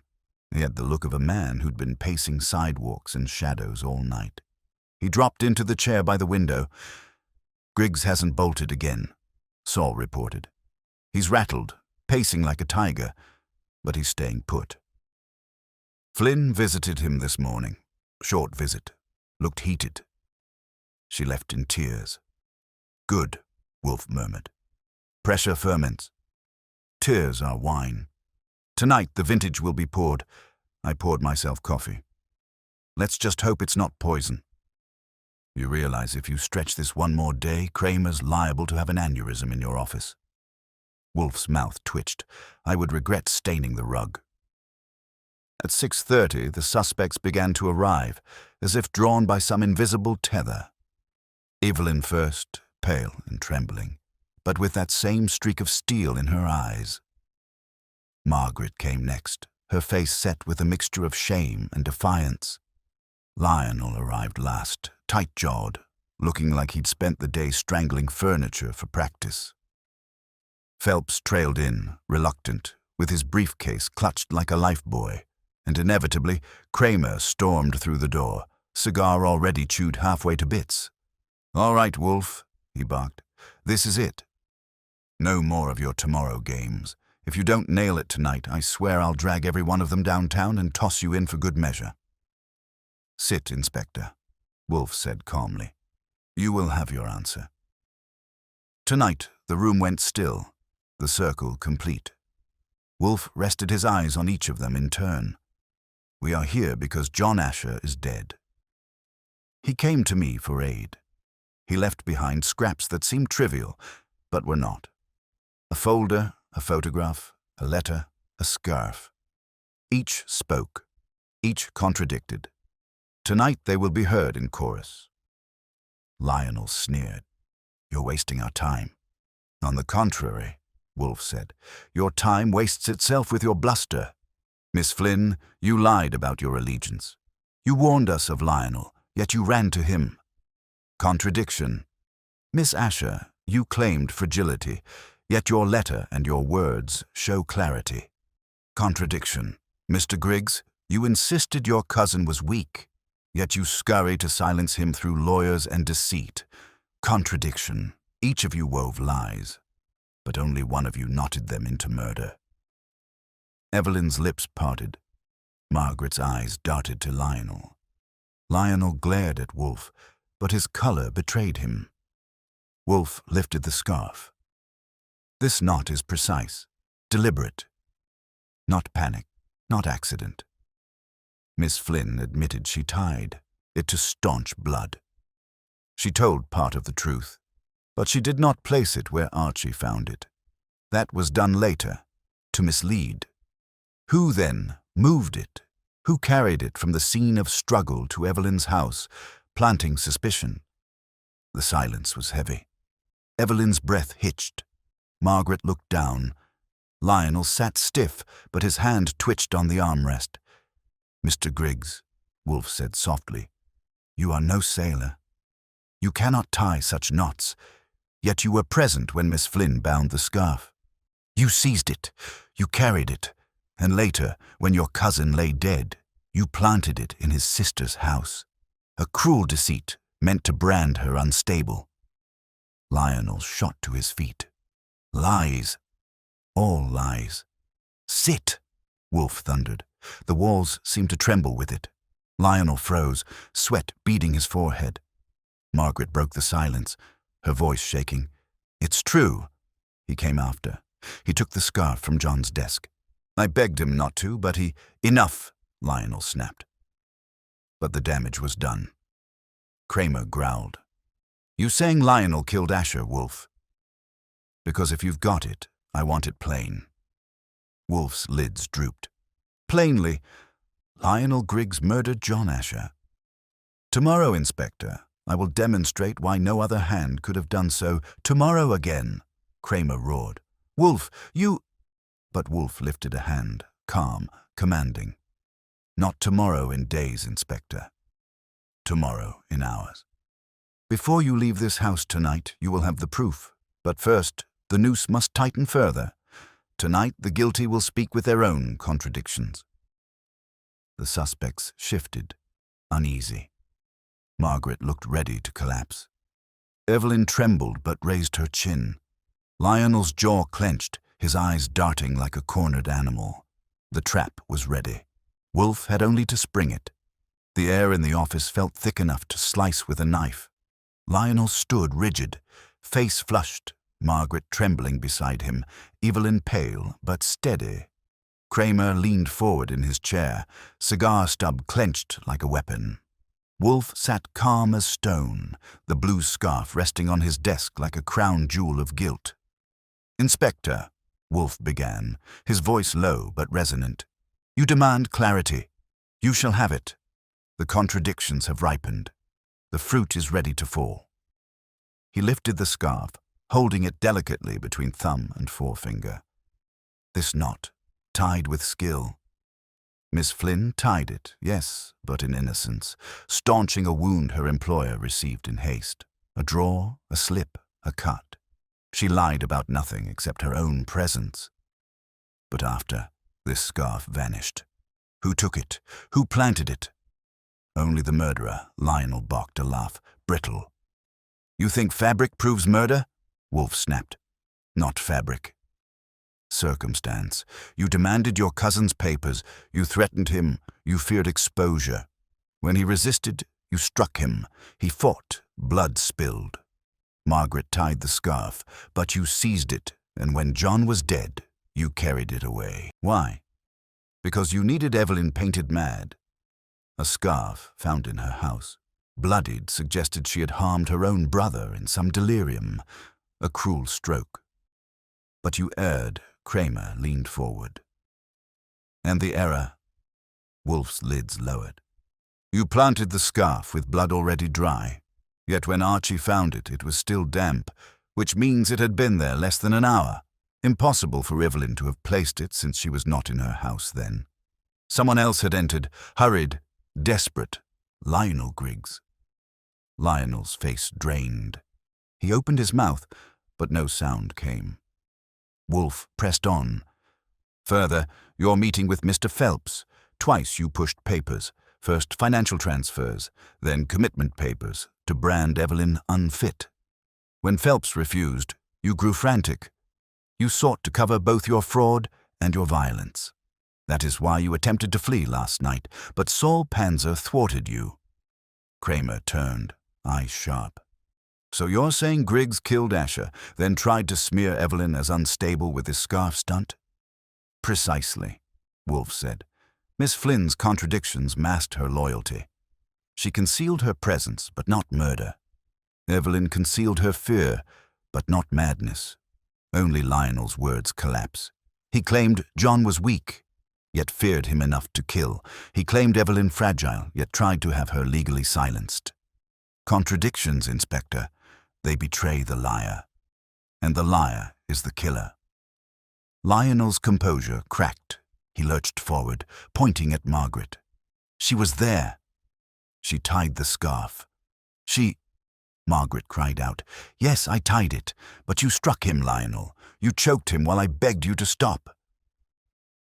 He had the look of a man who'd been pacing sidewalks and shadows all night. He dropped into the chair by the window. Griggs hasn't bolted again, Saul reported. He's rattled, pacing like a tiger, but he's staying put. Flynn visited him this morning. Short visit. Looked heated. She left in tears. Good, Wolfe murmured. Pressure ferments. Tears are wine. Tonight the vintage will be poured. I poured myself coffee. Let's just hope it's not poison. You realize if you stretch this one more day, Kramer's liable to have an aneurysm in your office. Wolfe's mouth twitched. I would regret staining the rug. At 6:30, the suspects began to arrive, as if drawn by some invisible tether. Evelyn first, pale and trembling, but with that same streak of steel in her eyes. Margaret came next, her face set with a mixture of shame and defiance. Lionel arrived last, tight-jawed, looking like he'd spent the day strangling furniture for practice. Phelps trailed in, reluctant, with his briefcase clutched like a lifebuoy, and inevitably, Kramer stormed through the door, cigar already chewed halfway to bits. All right, Wolfe, he barked. This is it. No more of your tomorrow games. If you don't nail it tonight, I swear I'll drag every one of them downtown and toss you in for good measure. Sit, Inspector, Wolfe said calmly. You will have your answer. Tonight, the room went still, the circle complete. Wolfe rested his eyes on each of them in turn. We are here because John Asher is dead. He came to me for aid. He left behind scraps that seemed trivial, but were not. A folder, a photograph, a letter, a scarf. Each spoke. Each contradicted. Tonight they will be heard in chorus. Lionel sneered. You're wasting our time. On the contrary, Wolfe said, your time wastes itself with your bluster. Miss Flynn, you lied about your allegiance. You warned us of Lionel, yet you ran to him. Contradiction. Miss Asher, you claimed fragility, yet your letter and your words show clarity. Contradiction. Mr. Griggs, you insisted your cousin was weak, Yet you scurry to silence him through lawyers and deceit. Contradiction. Each of you wove lies, but only one of you knotted them into murder. Evelyn's lips parted. Margaret's eyes darted to Lionel. Lionel glared at Wolfe, but his color betrayed him. Wolfe lifted the scarf. This knot is precise, deliberate. Not panic, not accident. Miss Flynn admitted she tied it to staunch blood. She told part of the truth, but she did not place it where Archie found it. That was done later, to mislead. Who then moved it? Who carried it from the scene of struggle to Evelyn's house, planting suspicion? The silence was heavy. Evelyn's breath hitched. Margaret looked down. Lionel sat stiff, but his hand twitched on the armrest. "Mr. Griggs," Wolfe said softly, "you are no sailor. You cannot tie such knots, yet you were present when Miss Flynn bound the scarf. You seized it, you carried it, and later, when your cousin lay dead, you planted it in his sister's house. A cruel deceit meant to brand her unstable." Lionel shot to his feet. "Lies. All lies." "Sit," Wolfe thundered. The walls seemed to tremble with it. Lionel froze, sweat beading his forehead. Margaret broke the silence, her voice shaking. "It's true." He came after. He took the scarf from John's desk. "I begged him not to, but he—" "Enough," Lionel snapped. But the damage was done. Kramer growled. "You saying Lionel killed Asher, Wolfe?" "Because if you've got it, I want it plain." Wolfe's lids drooped. "Plainly, Lionel Griggs murdered John Asher. Tomorrow, Inspector, I will demonstrate why no other hand could have done so. Tomorrow again," Kramer roared. "Wolfe, you—" But Wolfe lifted a hand, calm, commanding. "Not tomorrow in days, Inspector. Tomorrow in hours. Before you leave this house tonight, you will have the proof. But first, the noose must tighten further. Tonight, the guilty will speak with their own contradictions." The suspects shifted, uneasy. Margaret looked ready to collapse. Evelyn trembled but raised her chin. Lionel's jaw clenched, his eyes darting like a cornered animal. The trap was ready. Wolfe had only to spring it. The air in the office felt thick enough to slice with a knife. Lionel stood rigid, face flushed, Margaret trembling beside him, Evelyn pale but steady. Kramer leaned forward in his chair, cigar stub clenched like a weapon. Wolfe sat calm as stone, the blue scarf resting on his desk like a crown jewel of guilt. "Inspector," Wolfe began, his voice low but resonant, "you demand clarity. You shall have it. The contradictions have ripened. The fruit is ready to fall." He lifted the scarf, holding it delicately between thumb and forefinger. This knot, tied with skill. Miss Flynn tied it, yes, but in innocence, staunching a wound her employer received in haste. A draw, a slip, a cut. She lied about nothing except her own presence. But after, this scarf vanished. Who took it? Who planted it? Only the murderer, Lionel barked a laugh, brittle. "You think fabric proves murder?" Wolfe snapped. "Not fabric. Circumstance. You demanded your cousin's papers, you threatened him, you feared exposure. When he resisted, you struck him. He fought, blood spilled. Margaret tied the scarf, but you seized it, and when John was dead, you carried it away. Why? Because you needed Evelyn painted mad. A scarf found in her house, bloodied, suggested she had harmed her own brother in some delirium. A cruel stroke. But you erred. Kramer leaned forward. "And the error?" Wolfe's lids lowered. "You planted the scarf with blood already dry, yet when Archie found it, it was still damp, which means it had been there less than an hour. Impossible for Evelyn to have placed it since she was not in her house then. Someone else had entered, hurried, desperate. Lionel Griggs." Lionel's face drained. He opened his mouth, but no sound came. Wolfe pressed on. "Further, your meeting with Mr. Phelps. Twice you pushed papers. First financial transfers, then commitment papers to brand Evelyn unfit. When Phelps refused, you grew frantic. You sought to cover both your fraud and your violence. That is why you attempted to flee last night, but Saul Panzer thwarted you. Kramer turned, eyes sharp. So you're saying Griggs killed Asher, then tried to smear Evelyn as unstable with his scarf stunt? Precisely, Wolfe said. Miss Flynn's contradictions masked her loyalty. She concealed her presence, but not murder. Evelyn concealed her fear, but not madness. Only Lionel's words collapse. He claimed John was weak, yet feared him enough to kill. He claimed Evelyn fragile, yet tried to have her legally silenced. Contradictions, Inspector. They betray the liar. And the liar is the killer. Lionel's composure cracked. He lurched forward, pointing at Margaret. She was there. She tied the scarf. Margaret cried out. Yes, I tied it, but you struck him, Lionel. You choked him while I begged you to stop.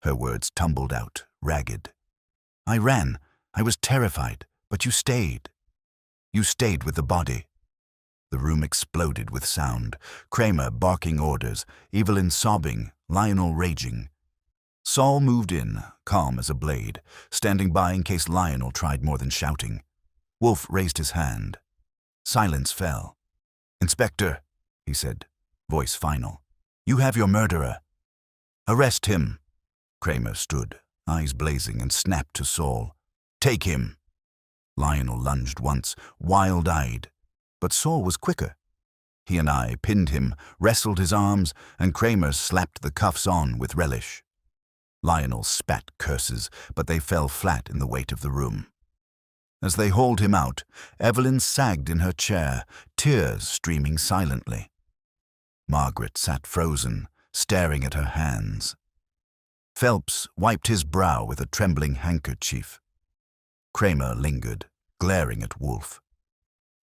Her words tumbled out, ragged. I ran. I was terrified, but you stayed. You stayed with the body. The room exploded with sound. Kramer barking orders, Evelyn sobbing, Lionel raging. Saul moved in, calm as a blade, standing by in case Lionel tried more than shouting. Wolfe raised his hand. Silence fell. Inspector, he said, voice final. You have your murderer. Arrest him. Kramer stood, eyes blazing, and snapped to Saul. Take him. Lionel lunged once, wild-eyed. But Saul was quicker. He and I pinned him, wrestled his arms, and Kramer slapped the cuffs on with relish. Lionel spat curses, but they fell flat in the weight of the room. As they hauled him out, Evelyn sagged in her chair, tears streaming silently. Margaret sat frozen, staring at her hands. Phelps wiped his brow with a trembling handkerchief. Kramer lingered, glaring at Wolfe.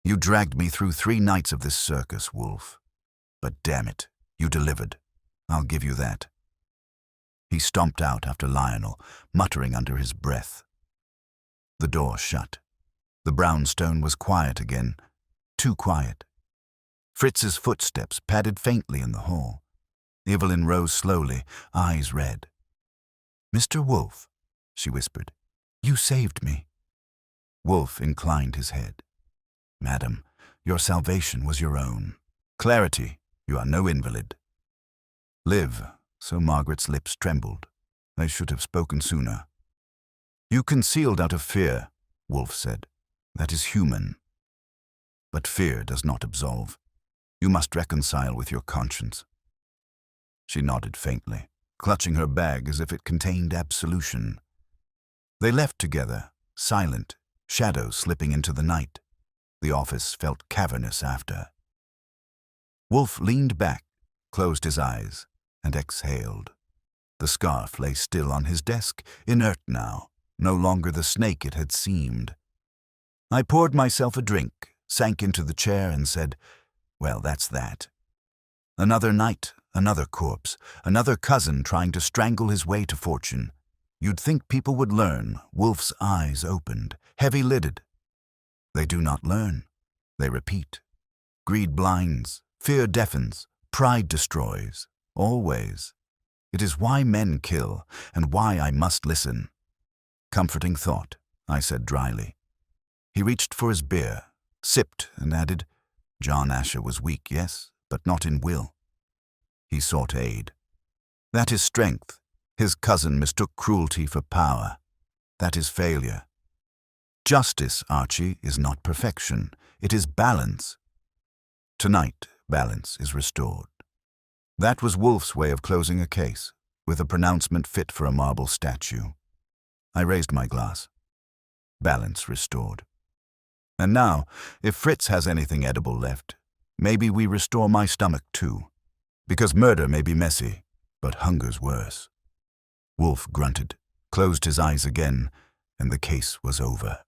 You dragged me through 3 nights of this circus, Wolfe. But damn it, you delivered. I'll give you that. He stomped out after Lionel, muttering under his breath. The door shut. The brownstone was quiet again, too quiet. Fritz's footsteps padded faintly in the hall. Evelyn rose slowly, eyes red. Mr. Wolfe, she whispered, you saved me. Wolfe inclined his head. Madam, your salvation was your own. Clarity, you are no invalid. Live, so Margaret's lips trembled. They should have spoken sooner. You concealed out of fear, Wolfe said. That is human. But fear does not absolve. You must reconcile with your conscience. She nodded faintly, clutching her bag as if it contained absolution. They left together, silent, shadows slipping into the night. The office felt cavernous after. Wolfe leaned back, closed his eyes, and exhaled. The scarf lay still on his desk, inert now, no longer the snake it had seemed. I poured myself a drink, sank into the chair, and said, well, that's that. Another night, another corpse, another cousin trying to strangle his way to fortune. You'd think people would learn. Wolfe's eyes opened, heavy-lidded. They do not learn. They repeat. Greed blinds, fear deafens, pride destroys, always. It is why men kill, and why I must listen. Comforting thought, I said dryly. He reached for his beer, sipped, and added, John Asher was weak, yes, but not in will. He sought aid. That is strength. His cousin mistook cruelty for power. That is failure. Justice, Archie, is not perfection. It is balance. Tonight, balance is restored. That was Wolfe's way of closing a case, with a pronouncement fit for a marble statue. I raised my glass. Balance restored. And now, if Fritz has anything edible left, maybe we restore my stomach too. Because murder may be messy, but hunger's worse. Wolfe grunted, closed his eyes again, and the case was over.